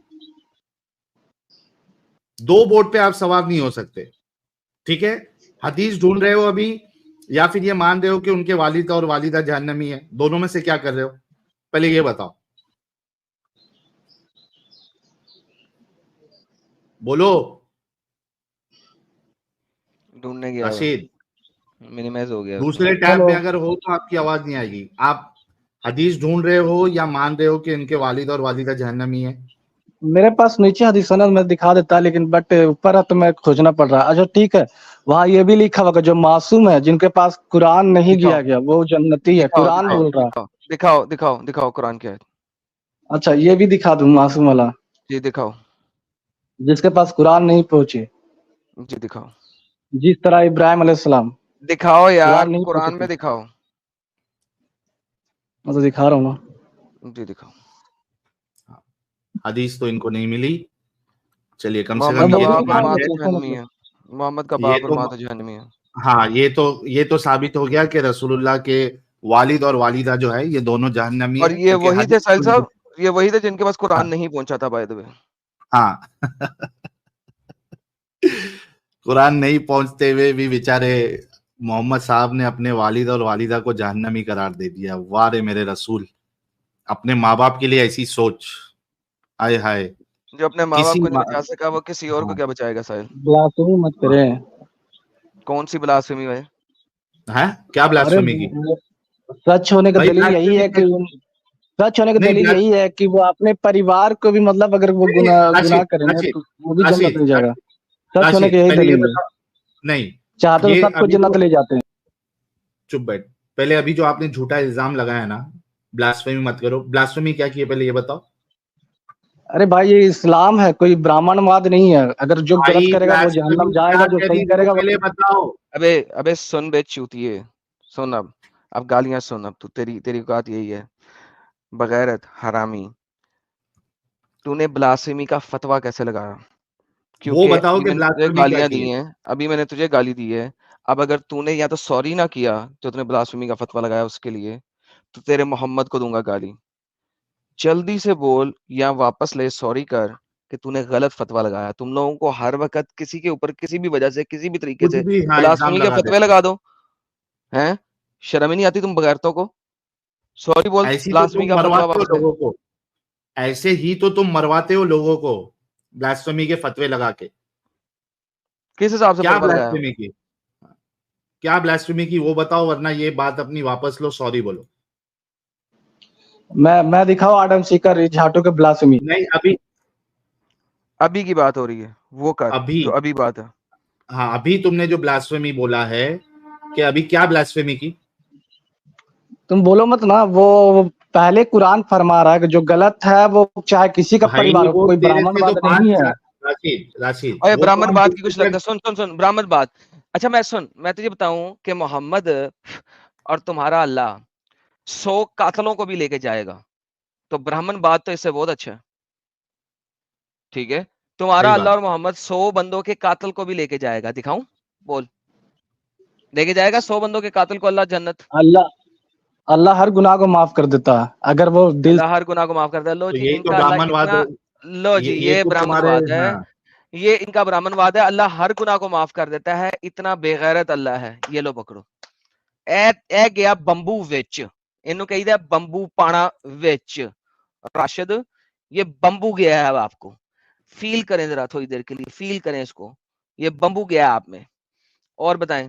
दो बोर्ड पे आप सवार नहीं हो सकते, ठीक है? हदीस ढूंढ रहे हो अभी, या फिर ये मान रहे हो कि उनके वालिद और वालिदा जहन्नमी है? दोनों में से क्या कर रहे हो, पहले ये बताओ, बोलो ढूंढने गया हुआ राशिद। मिनिमाइज हो गया उसका। दूसरे टैब चलो में अगर हो तो आपकी आवाज नहीं आएगी। आप हदीस ढूंढ रहे हो या मान रहे हो कि उनके वालिद और वालिदा जहन्नमी है? मेरे पास नीचे हदीस सनद में दिखा देता, लेकिन बट ऊपर है तो मैं खोजना पड़ रहा है। अच्छा ठीक है, वहाँ ये भी लिखा होगा जो मासूम है जिनके पास कुरान नहीं दिखाओ दिया गया वो जन्नती है, दिखाओ कुरान दिखाओ बोल रहा है। दिखाओ दिखाओ दिखाओ दिखाओ कुरान क्या है। अच्छा ये भी दिखा दूं मासूम वाला, जी दिखाओ, जिसके पास कुरान नहीं पहुंचे, जी दिखाओ, जिस तरह इब्राहिम अलैहिस्सलाम दिखाओ यार, कुरान नहीं कुरान पहुंचे में थे। दिखाओ। मैं तो दिखा रहा हूँ ना। जी दिखाओ। हदीस तो इनको नहीं मिली। चलिए कम से मोहम्मद कम का मैं ये वो तो भी बाप और दिखा मान माँ गए। तो देता हूँ, इसका जहन्नमी मतलब है। मोहम्मद का ये बाप और तो माँ तो जहन्नमी है। हाँ, ये तो साबित हो गया कि रसूलुल्लाह के वालिद और वालिदा जो है ये दोनों जहन्नमी और है, ये क्योंकि वही थे साहिल हदीस। साहब, ये वही थे जिनके पास कुरान हाँ नहीं पहुंचा था बाय द वे। हाँ। कुरान नहीं पहुंचते हुए भी बेचारे मोहम्मद साहब ने अपने वालिद और वालिदा को जहन्नमी करार दे दिया। वाह रे मेरे रसूल, अपने माँ बाप के लिए ऐसी सोच, आय हाय। जो अपने माँ बाप किसी को नहीं बचा सका वो किसी और को हाँ, क्या बचाएगा साहिल। ब्लासफेमी मत करें। कौन सी ब्लास्फेमी है? है क्या अरे ब्लास्फेमी की? सच होने का भाई दलील यही ब्लास्फेमी है कि सच होने का नहीं दलील यही है कि वो अपने परिवार को भी मतलब अगर वो गुनाह राशिद करेंगे राशिद तो वो भी जन्नत राशिद नहीं जाएगा। सच होने का राशिद यही पहले ये दलील है। बताओ। नहीं, चाहते ये तो सबको अभी जन्नत तो ले जाते हैं। चुप बैठ। पहले अभी जो आपने झूठा इल्जाम लगाया ना, ब्लास्फेमी मत करो। ब्लास्फेमी क्या की है पहले ये बताओ। अरे भाई ये इस्लाम है, कोई ब्राह्मणवाद नहीं है। अगर जो गलत भाई करेगा वो जहन्नम ब्लास्फेमी क्या जाएगा, जो कह सही रही है वो करेगा वो पहले बताओ। अबे अबे सुन बे चूतिए, सुन अब गालियां सुन। अब तू तेरी तेरी बात यही है, बगैरत हरामी। तूने ब्लास्फेमी का फतवा कैसे लगाया? वो क्योंकि बताओ अभी कि मैंने तुझे ब्लास्फेमी क्या गालियां की दी है। हैं, अभी मैंने तुझे गाली दी है। अब अगर तूने या तो सॉरी ना किया जो तूने ब्लास्फेमी का फतवा लगाया उसके लिए, तो तेरे मोहम्मद को दूंगा गाली। जल्दी से बोल या वापस ले सॉरी कर कि तूने गलत फतवा लगाया। तुम लोगों को हर वक्त किसी के ऊपर किसी भी वजह से किसी भी तरीके कुछ से भी हाँ इल्जाम ब्लास्फेमी के लगा फतवे देते हैं। लगा दो। हैं? शर्म ही नहीं आती तुम बगैरतों को? सॉरी बोल ऐसी तो ब्लास्फेमी तुम का फतवा मरवाते हो वापस ले। लोगों को, ऐसे ही तो तुम मरवाते हो लोगों को ब्लास्फेमी के फतवे लगा के। किस हिसाब से क्या फतवा लगाया? ब्लास्फेमी की, क्या ब्लास्फेमी की वो बताओ, वरना ये बात अपनी वापस लो, सॉरी बोलो। मैं दिखाऊं आडम सीकर झाटो के ब्लास्फेमी। नहीं अभी, अभी की बात हो रही है, वो कर अभी जो अभी बात है। हाँ अभी तुमने जो ब्लास्फेमी बोला है, कि अभी क्या ब्लास्फेमी की? तुम बोलो मत ना, वो पहले कुरान फरमा रहा है कि जो गलत है वो चाहे किसी का भाई परिवार हो, वो कोई तेरे से तो ब्राह्मणवाद बात, नहीं है। राशिद राशिद और ये वो तो ब्राह्मण हम बात की कुछ डिस्कशन। लगता है। सुन सुन सुन ब्राह्मण बात। अच्छा मैं तुझे बताऊं कि मोहम्मद और तुम्हारा अल्लाह 100 कातलों को भी लेके जाएगा। तो ब्राह्मण बात तो इससे बहुत अच्छा है। ठीक है, तुम्हारा सही अल्लाह बात। और मोहम्मद 100 बंदों के कातल को भी लेके जाएगा। दिखाऊं? बोल। लेके जाएगा 100 बंदों के कातल को अल्लाह जन्नत। अल्लाह अल्लाह हर गुनाह को माफ कर देता है अगर वो दिल। अल्लाह हर गुनाह को माफ करता है। लो तो जी, यही तो इनका अल्लाह ब्राह्मणवाद इतना, हो। लो जी ये ये तो तुम्हारे, ब्राह्मणवाद है। हाँ ये इनका ब्राह्मणवाद है, अल्लाह हर गुनाह को माफ कर देता है, इतना बेगैरत अल्लाह है। ये लो पकड़ो, ਇਹ ਗਿਆ ਬੰਬੂ ਵਿੱਚ, ਇਹਨੂੰ ਕਹੀਦਾ ਬੰਬੂ ਪਾਣਾ ਵਿੱਚ। राशिद ये बम्बू गया है, अब आपको फील करें जरा थोड़ी देर के लिए, फील करें इसको, ये बम्बू गया है आप में। और बताएं,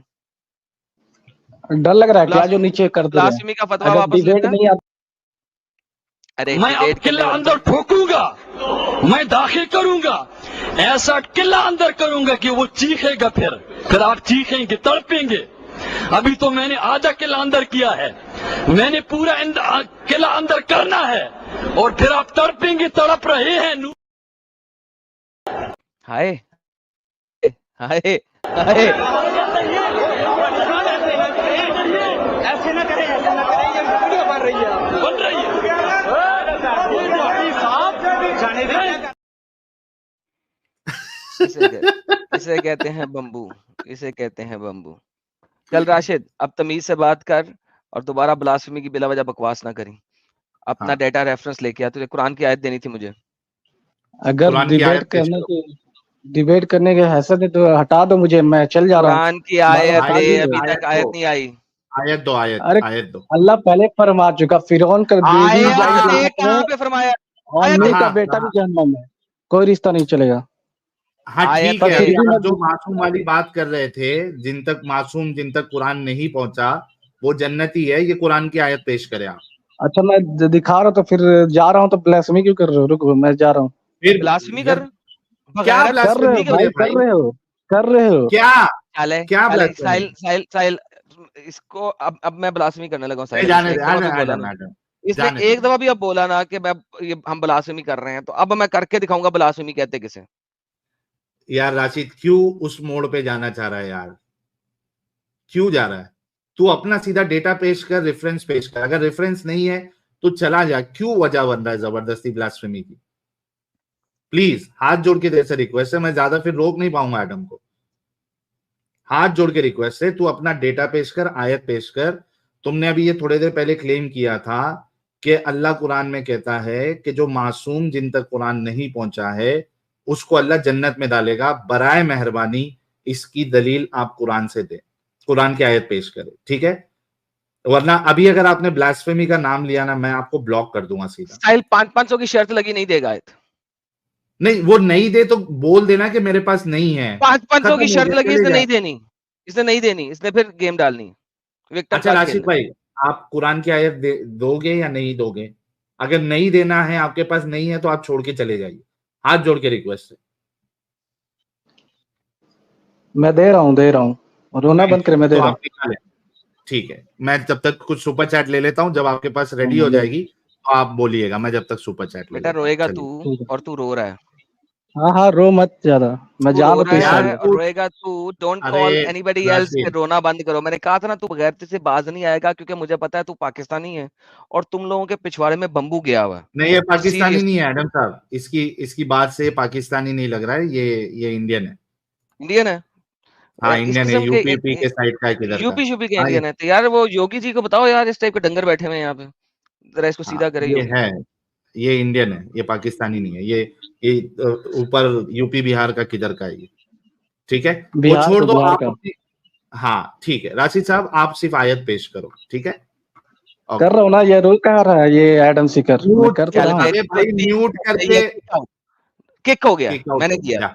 डर लग रहा है क्या जो नीचे कर दे रहे हैं? ब्लास्फेमी का फतवा वापस लेना है? अरे मैं अब किला अंदर ठोकूंगा, मैं दाखिल करूंगा, ऐसा किला अंदर करूंगा कि वो चीखेगा, फिर आप चीखेंगे, तड़पेंगे। अभी तो मैंने आधा किला अंदर किया है, मैंने पूरा किला अंदर करना है, और फिर आप तड़पेंगे, तड़प रहे हैं। हाय हाय हाय, ऐसे न करें, ऐसे न करें, ये वीडियो बन रही है। इसे कहते हैं बम्बू, इसे कहते हैं बम्बू। चल राशिद, अब तमीज से बात कर और दोबारा ब्लास्फेमी की बिला वजह बकवास ना करी। अपना डेटा रेफरेंस लेके आ, तुझे कुरान की आयत देनी थी मुझे। अगर डिबेट करने के हैसियत है तो हटा दो मुझे, मैं चल जा रहा हूँ। कुरान की आयत दे, अभी तक आयत नहीं आई। आयत दो, अरे आयत दो। अल्लाह पहले फरमा चुका, फिरौन कर कहाँ पे फरमाया? और नूह का बेटा भी जहन्नम में, कोई रिश्ता नहीं चलेगा। हाँ ठीक आयत है, है। यहाँ जो मासूम वाली बात कर रहे थे, जिन तक मासूम, जिन तक कुरान नहीं पहुंचा वो जन्नती है, ये कुरान की आयत पेश करें आप। अच्छा मैं दिखा रहा हूँ तो फिर जा रहा हूँ, तो ब्लास्फेमी क्यों कर रहे हो? रुको मैं जा रहा हूँ। फिर ब्लास्फेमी कर, क्या कर ब्लास्फेमी रहे हो? कर रहे हो क्या साले, क्या साले, ब्लास्फेमी? साहिल इसको अब मैं ब्लास्फेमी करने लगा हूँ। नहीं, जाने दे, मैडम इसने एक दफा भी अब बोला ना कि मैं हम ब्लास्फेमी कर रहे हैं, तो अब मैं करके दिखाऊंगा ब्लास्फेमी कहते किसे। यार राशिद क्यों उस मोड़ पे जाना चाह रहा है यार, क्यों जा रहा है? तू अपना सीधा डेटा पेश कर, रेफरेंस पेश कर। अगर रेफरेंस नहीं है तो चला जा, क्यों वजह बन रहा है जबरदस्ती ब्लास्फेमी की? प्लीज हाथ जोड़ के तेरे से रिक्वेस्ट है, मैं ज्यादा फिर रोक नहीं पाऊंगा एडम को। हाथ जोड़ के रिक्वेस्ट है, तू अपना डेटा पेश कर, आयत पेश कर। तुमने अभी ये थोड़ी देर पहले क्लेम किया था कि अल्लाह कुरान में कहता है कि जो मासूम, जिन तक कुरान नहीं पहुंचा है, उसको अल्लाह जन्नत में डालेगा। बराए मेहरबानी इसकी दलील आप कुरान से दे, कुरान की आयत पेश करें, ठीक है? वरना अभी अगर आपने ब्लास्फेमी का नाम लिया ना, मैं आपको ब्लॉक कर दूंगा सीधा। साहिल 500 की शर्त लगी, नहीं देगा आयत। नहीं, वो नहीं दे तो बोल देना कि मेरे पास नहीं है। 500 की शर्त लगी, इसने नहीं देनी, इसने नहीं देनी, इसने फिर गेम डालनी। अच्छा राशिद भाई, आप कुरान की आयत दोगे या नहीं दोगे? अगर नहीं देना है, आपके पास नहीं है, तो आप छोड़ के चले जाइए। हाथ जोड़ के रिक्वेस्ट है। मैं दे रहा हूँ, रोना बंद कर, मैं दे रहा हूँ। ठीक है, मैं जब तक कुछ सुपर चैट ले लेता हूँ, जब आपके पास रेडी हो जाएगी तो आप बोलिएगा, मैं जब तक सुपर चैट ले। बेटा रोएगा तू, और तू रो रहा है। हाँ रो मत ज्यादा, मैं जान रोएगा तू। डोंट कॉल एनीबॉडी एल्स पे, रोना बंद करो। मैंने कहा था ना, तू बगैर से बाज नहीं आएगा, क्योंकि मुझे पता है तू पाकिस्तानी है और तुम लोगों के पिछवाड़े में बम्बू गया हुआ है। नहीं, ये पाकिस्तानी नहीं है एडम साहब, इसकी बात से पाकिस्तानी नहीं लग रहा है, ये इंडियन है। इंडियन है? हाँ इंडियन है, यूपी के साइड का, किधर यूपी के इंडियन है। तो यार वो योगी जी को बताओ यार, इस टाइप के डंगर बैठे हुए हैं यहाँ पे, जरा इसको सीधा करे। ये है, ये इंडियन है, ये पाकिस्तानी नहीं है। ये ऊपर यूपी बिहार का किधर का है ये, ठीक है? वो छोड़ दो आप। हाँ ठीक है राशिद साहब, आप सिर्फ आयत पेश करो, ठीक है? कर रहा हूँ ना, ये रोल कहाँ रहा है, ये एडम सीकर कर रहा हूँ। म्यूट करके किक हो गया, मैंने किया।